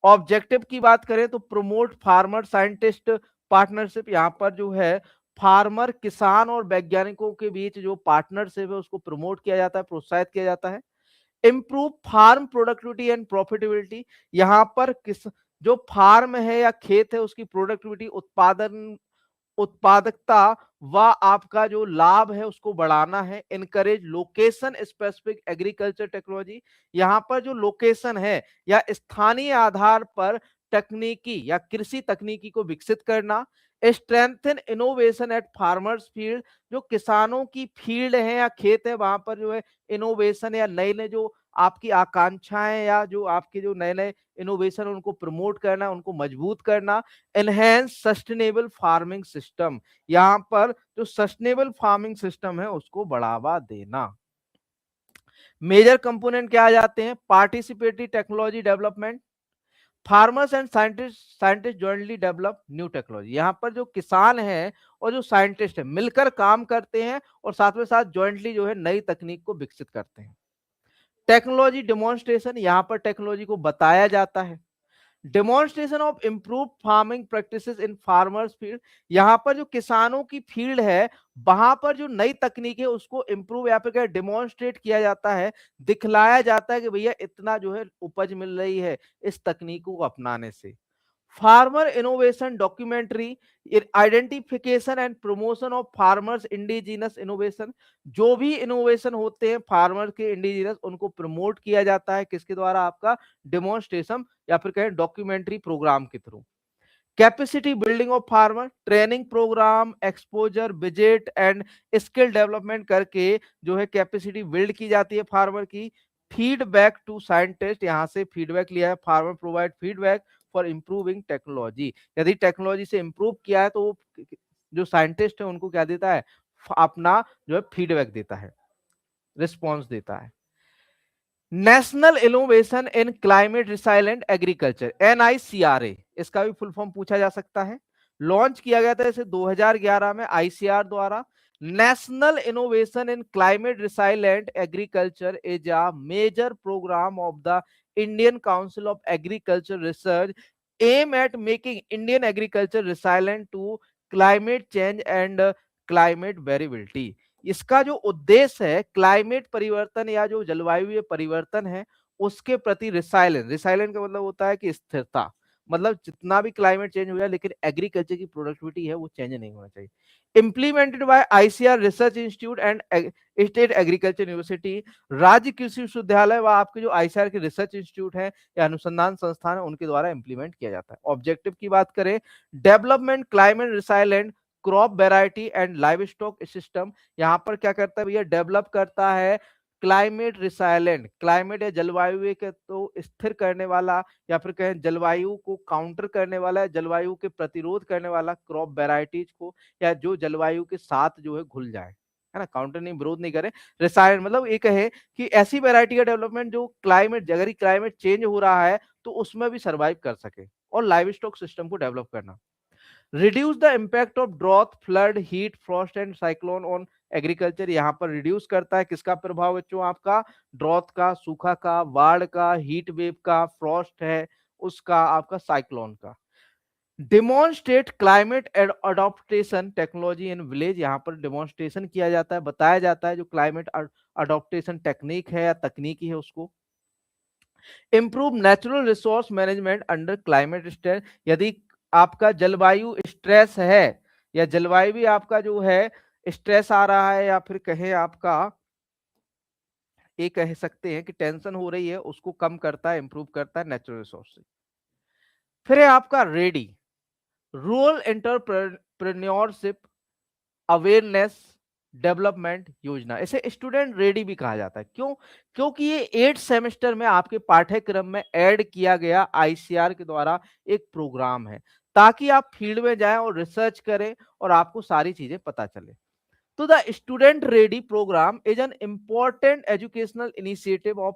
ऑब्जेक्टिव की बात करें तो प्रमोट फार्मर साइंटिस्ट पार्टनरशिप, यहाँ पर जो है फार्मर किसान और वैज्ञानिकों के बीच जो पार्टनरशिप है उसको प्रमोट किया जाता है, प्रोत्साहित किया जाता है। Improve farm productivity and profitability, यहाँ पर किस जो फार्म है या खेत है उसकी प्रोडक्टिविटी, उत्पादन, उत्पादकता व आपका जो लाभ है उसको बढ़ाना है। Encourage location specific agriculture technology, यहाँ पर जो लोकेशन है या स्थानीय आधार पर तकनीकी या कृषि तकनीकी को विकसित करना। Strengthen innovation at farmers field, जो किसानों की फील्ड है या खेत है वहां पर जो है इनोवेशन या नए नए जो आपकी आकांक्षाएं या जो आपके जो नए नए इनोवेशन उनको प्रमोट करना, उनको मजबूत करना। एनहेंस सस्टेनेबल फार्मिंग सिस्टम, यहां पर जो सस्टेनेबल फार्मिंग सिस्टम है उसको बढ़ावा देना। मेजर कंपोनेंट क्या आ जाते हैं, participatory technology development, farmers and scientist jointly develop new technology. यहाँ पर जो किसान हैं और जो साइंटिस्ट हैं मिलकर काम करते हैं और साथ में साथ जॉइंटली जो है नई तकनीक को विकसित करते हैं। टेक्नोलॉजी डेमोन्स्ट्रेशन, यहाँ पर टेक्नोलॉजी को बताया जाता है। Demonstration of improve farming practices in farmers field, यहाँ पर जो किसानों की फील्ड है वहां पर जो नई तकनीक है उसको इम्प्रूव या फिर डेमोन्स्ट्रेट किया जाता है, दिखलाया जाता है कि भैया इतना जो है उपज मिल रही है इस तकनीकों को अपनाने से। Farmer innovation documentary, identification and promotion of farmers indigenous innovation, जो भी इनोवेशन होते हैं फार्मर के इंडिजिनस उनको प्रमोट किया जाता है किसके द्वारा, आपका डेमोन्स्ट्रेशन या फिर कहें डॉक्यूमेंट्री प्रोग्राम के through. Capacity building of farmer, training program, exposure, visit and skill development करके जो है कैपेसिटी बिल्ड की जाती है फार्मर की। फीडबैक टू साइंटिस्ट, यहां से फीडबैक लिया है, farmer provide feedback for improving technology, यदि टेक्नोलॉजी से इंप्रूव किया है तो जो साइंटिस्ट है उनको क्या देता है, अपना जो है फीडबैक देता है, रिस्पॉन्स देता है। National innovation in climate resilient agriculture, NICRA, इसका भी फुल फॉर्म पूछा जा सकता है। लॉन्च किया गया था इसे 2011 में ICR द्वारा। National innovation in climate resilient agriculture is a major program of the Indian council of agriculture research aim at making Indian agriculture resilient to climate change and climate variability. इसका जो उद्देश्य है क्लाइमेट परिवर्तन या जो जलवायु परिवर्तन है उसके प्रति रिसाइलेंट, रिसाइलेंट का मतलब होता है कि स्थिरता, मतलब जितना भी क्लाइमेट चेंज हो जाए लेकिन एग्रीकल्चर की प्रोडक्टिविटी है वो चेंज नहीं होना चाहिए। Implemented bye ICR research institute and state agriculture university, राज्य कृषि विश्वविद्यालय व आपके जो ICR के रिसर्च इंस्टीट्यूट है या अनुसंधान संस्थान है उनके द्वारा इंप्लीमेंट किया जाता है। ऑब्जेक्टिव की बात करें, development climate resilient crop variety and live stock system, यहाँ पर क्या करता है भैया, डेवलप करता है क्लाइमेट रिसाइलेंट, क्लाइमेट या जलवायु के तो स्थिर करने वाला या फिर कहें जलवायु को काउंटर करने वाला, जलवायु के प्रतिरोध करने वाला क्रॉप वेराइटीज को, या जो जलवायु के साथ जो है घुल जाए, है ना, काउंटर नहीं, विरोध नहीं करे। रिसाइलेंट मतलब एक है कि ऐसी वेराइटी का डेवलपमेंट जो क्लाइमेट, अगर क्लाइमेट चेंज हो रहा है तो उसमें भी सर्वाइव कर सके, और लाइव स्टॉक सिस्टम को डेवलप करना। Reduce the impact of drought, flood, heat, frost and cyclone on agriculture, यहाँ पर रिड्यूस करता है किसका प्रभाव बच्चों, आपका ड्रॉथ का, सूखा का, बाढ़ का, हीट वेव का, फ्रॉस्ट है उसका, आपका साइक्लोन का। Demonstrate climate adaptation technology in village, यहाँ पर डेमोन्स्ट्रेशन किया जाता है, बताया जाता है जो क्लाइमेट अडॉप्टेशन टेक्निक है या तकनीकी है उसको। Improve natural resource management under climate stress, यदि आपका जलवायु स्ट्रेस है या जलवायु भी आपका जो है स्ट्रेस आ रहा है या फिर कहें आपका ये कह सकते हैं कि टेंशन हो रही है, उसको कम करता है, इंप्रूव करता है नेचुरल रिसोर्स। फिर है आपका ready, rural entrepreneurship awareness development योजना, इसे स्टूडेंट रेडी भी कहा जाता है। क्यों? क्योंकि ये 8 सेमेस्टर में आपके पाठ्यक्रम में ऐड किया गया ICR के द्वारा एक प्रोग्राम है, ताकि आप फील्ड में जाएं और रिसर्च करें और आपको सारी चीजें पता चले। तो the student ready program is an important educational initiative of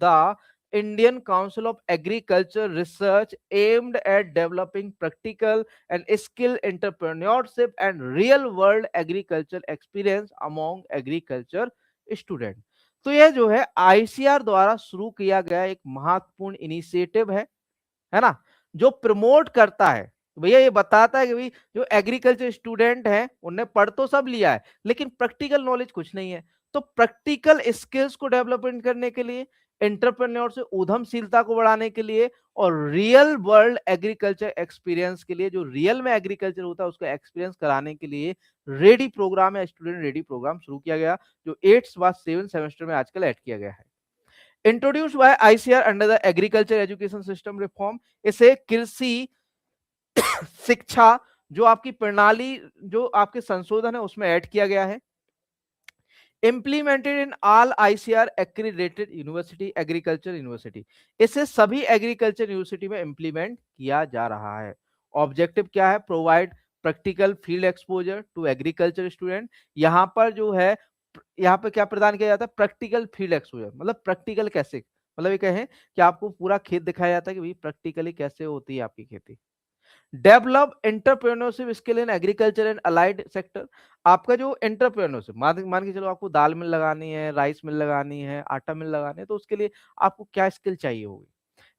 the Indian Council of Agriculture Research aimed at developing practical and skill entrepreneurship and real world agriculture experience among agriculture student। तो यह जो है ICR द्वारा शुरू किया गया एक महत्वपूर्ण इनिशिएटिव है ना, जो प्रमोट करता है, भैया ये बताता है कि भाई जो एग्रीकल्चर स्टूडेंट हैं उनने पढ़ तो सब लिया है लेकिन प्रैक्टिकल नॉलेज कुछ नहीं है, तो प्रैक्टिकल स्किल्स को डेवलपमेंट करने के लिए, एंटरप्रेन्योर से उद्यमशीलता को बढ़ाने के लिए और रियल वर्ल्ड एग्रीकल्चर एक्सपीरियंस के लिए, जो रियल में एग्रीकल्चर होता है उसको एक्सपीरियंस कराने के लिए रेडी प्रोग्राम या स्टूडेंट रेडी प्रोग्राम शुरू किया गया, जो 8 व 7 सेमेस्टर में आजकल ऐड किया गया है। Introduced by ICR under the agriculture education system reform, इसे कृषि शिक्षा जो आपकी प्रणाली, जो आपके संशोधन है उसमें ऐड किया गया है। Implemented in all ICR accredited university, agriculture university, इसे सभी एग्रीकल्चर यूनिवर्सिटी में इंप्लीमेंट किया जा रहा है। ऑब्जेक्टिव क्या है? Provide practical field exposure to agriculture student, यहाँ पर जो है यहाँ पर क्या प्रदान किया जाता है? प्रैक्टिकल फील्ड एक्सपोजर, मतलब प्रैक्टिकल कैसे मतलब ये कहें कि आपको पूरा खेत दिखाया जाता है कि भाई प्रैक्टिकली कैसे होती है आपकी खेती। Develop entrepreneurship skill in agriculture and allied sector. आपका जो एंटरप्रेन्योरशिप, मान के चलो आपको दाल मिल लगानी है, राइस मिल लगानी है, आटा मिल लगानी है, तो उसके लिए आपको क्या स्किल चाहिए होगी?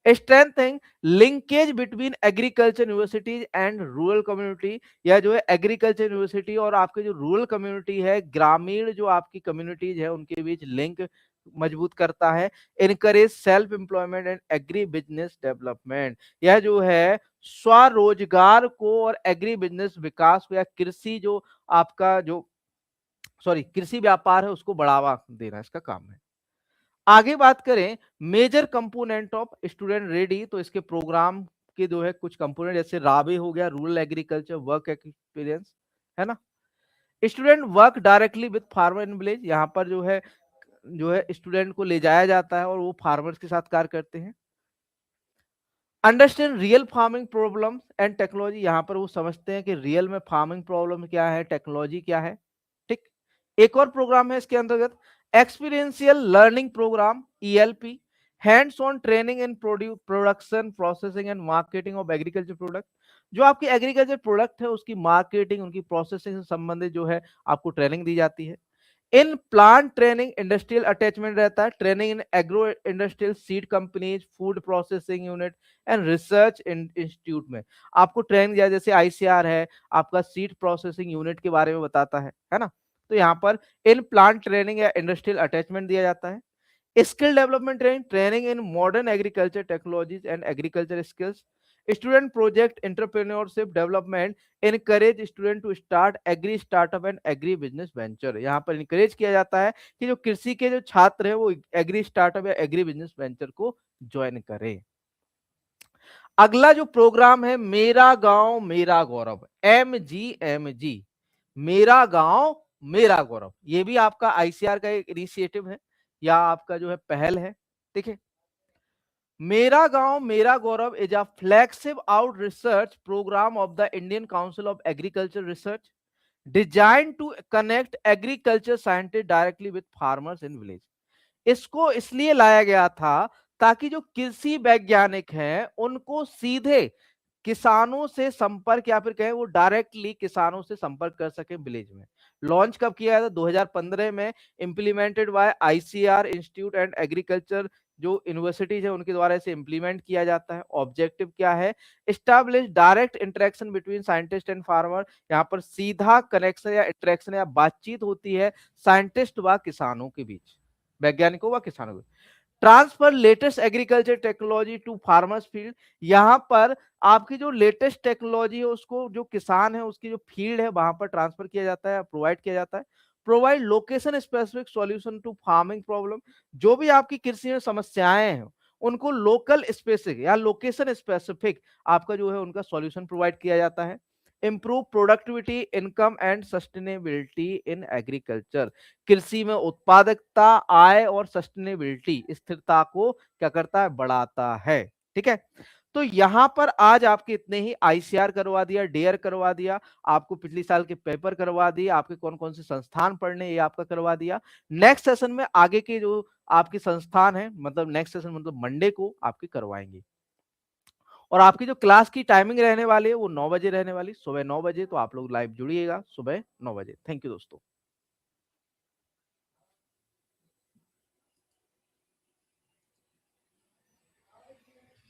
Strengthening linkage between agriculture universities and rural community, या जो है एग्रीकल्चर यूनिवर्सिटी और आपके जो रूरल कम्युनिटी है, ग्रामीण जो आपकी कम्युनिटीज है, उनके बीच लिंक मजबूत करता है। Encourage self employment and agri business development, यह जो है स्वरोजगार को और एग्री बिजनेस विकास को, या कृषि जो आपका जो कृषि व्यापार है उसको बढ़ावा देना इसका काम है। आगे बात करें major component of student ready, तो इसके प्रोग्राम के जो है कुछ कंपोनेंट, जैसे राबे हो गया, रूरल एग्रीकल्चर वर्क एक्सपीरियंस, है ना। Student work directly with farmer in village, यहाँ पर जो है स्टूडेंट को ले जाया जाता है और वो फार्मर्स के साथ कार्य करते हैं। Understand real farming problem and technology, यहाँ पर वो समझते हैं कि रियल में फार्मिंग प्रॉब्लम क्या है, टेक्नोलॉजी क्या है। ठीक। एक और प्रोग्राम है इसके अंतर्गत experiential learning program ELP, hands on training in production processing and marketing of agriculture product. जो आपकी एग्रीकल्चर प्रोडक्ट है उसकी मार्केटिंग, उनकी प्रोसेसिंग से संबंधित जो है आपको ट्रेनिंग दी जाती है। इन प्लांट ट्रेनिंग इंडस्ट्रियल अटैचमेंट रहता है, training in agro industrial seed companies, food processing unit and research institute में आपको ट्रेनिंग दिया, जैसे ICR है आपका सीड प्रोसेसिंग यूनिट के बारे में बताता है ना। तो यहाँ पर इन प्लांट ट्रेनिंग या इंडस्ट्रियल अटैचमेंट दिया जाता है। Skill development training, training in modern agriculture technologies and agriculture skills. Student project entrepreneurship development, encourage student to start agri startup and agri business venture. यहाँ पर इनकरेज किया जाता है कि जो कृषि के जो छात्र हैं वो एग्री स्टार्टअप या एग्री बिजनेस वेंचर को ज्वाइन करें। अगला जो प्रोग्राम है मेरा गांव मेरा गौरव, MGMG, मेरा गांव मेरा गौरव, ये भी आपका ICR का एक इनिशिएटिव है या आपका जो है पहल है। देखिए मेरा गांव मेरा गौरव is a flagship out research program of the Indian council of agriculture research, design to connect agriculture scientist directly with farmers in village. इसको इसलिए लाया गया था ताकि जो कृषि वैज्ञानिक हैं उनको सीधे किसानों से संपर्क, या फिर कहें वो डायरेक्टली किसानों से संपर्क कर सके विलेज में। लॉन्च कब किया था? 2015 में, implemented bye ICR institute and agriculture, जो यूनिवर्सिटीज है उनके द्वारा इसे इंप्लीमेंट किया जाता है। ऑब्जेक्टिव क्या है? Establish direct interaction between scientist and farmer, यहाँ पर सीधा कनेक्शन या इंटरेक्शन या बातचीत होती है साइंटिस्ट व किसानों के बीच, वैज्ञानिकों व किसानों के बीच। Transfer latest agriculture technology to farmers field, यहां पर आपकी जो लेटेस्ट टेक्नोलॉजी है उसको जो किसान है उसकी जो फील्ड है वहां पर ट्रांसफर किया जाता है, प्रोवाइड किया जाता है। Provide location specific solution to farming problem, जो भी आपकी कृषि में समस्याएं हैं उनको लोकल स्पेसिफिक या लोकेशन स्पेसिफिक आपका जो है उनका सॉल्यूशन प्रोवाइड किया जाता है। Improve productivity income and sustainability in agriculture, कृषि में उत्पादकता, आय और सस्टेनेबिलिटी स्थिरता को क्या करता है? बढ़ाता है। ठीक है, तो यहां पर आज आपके इतने ही। ICR करवा दिया, डेयर करवा दिया, आपको पिछली साल के पेपर करवा दिए, आपके कौन कौन से संस्थान पढ़ने ये आपका करवा दिया। नेक्स्ट सेशन में आगे के जो आपके संस्थान है, मतलब नेक्स्ट सेशन मतलब मंडे को आपके करवाएंगे। और आपकी जो क्लास की टाइमिंग रहने वाली है वो 9 बजे रहने वाली, सुबह 9 बजे। तो आप लोग लाइव जुड़िएगा सुबह 9 बजे। थैंक यू दोस्तों।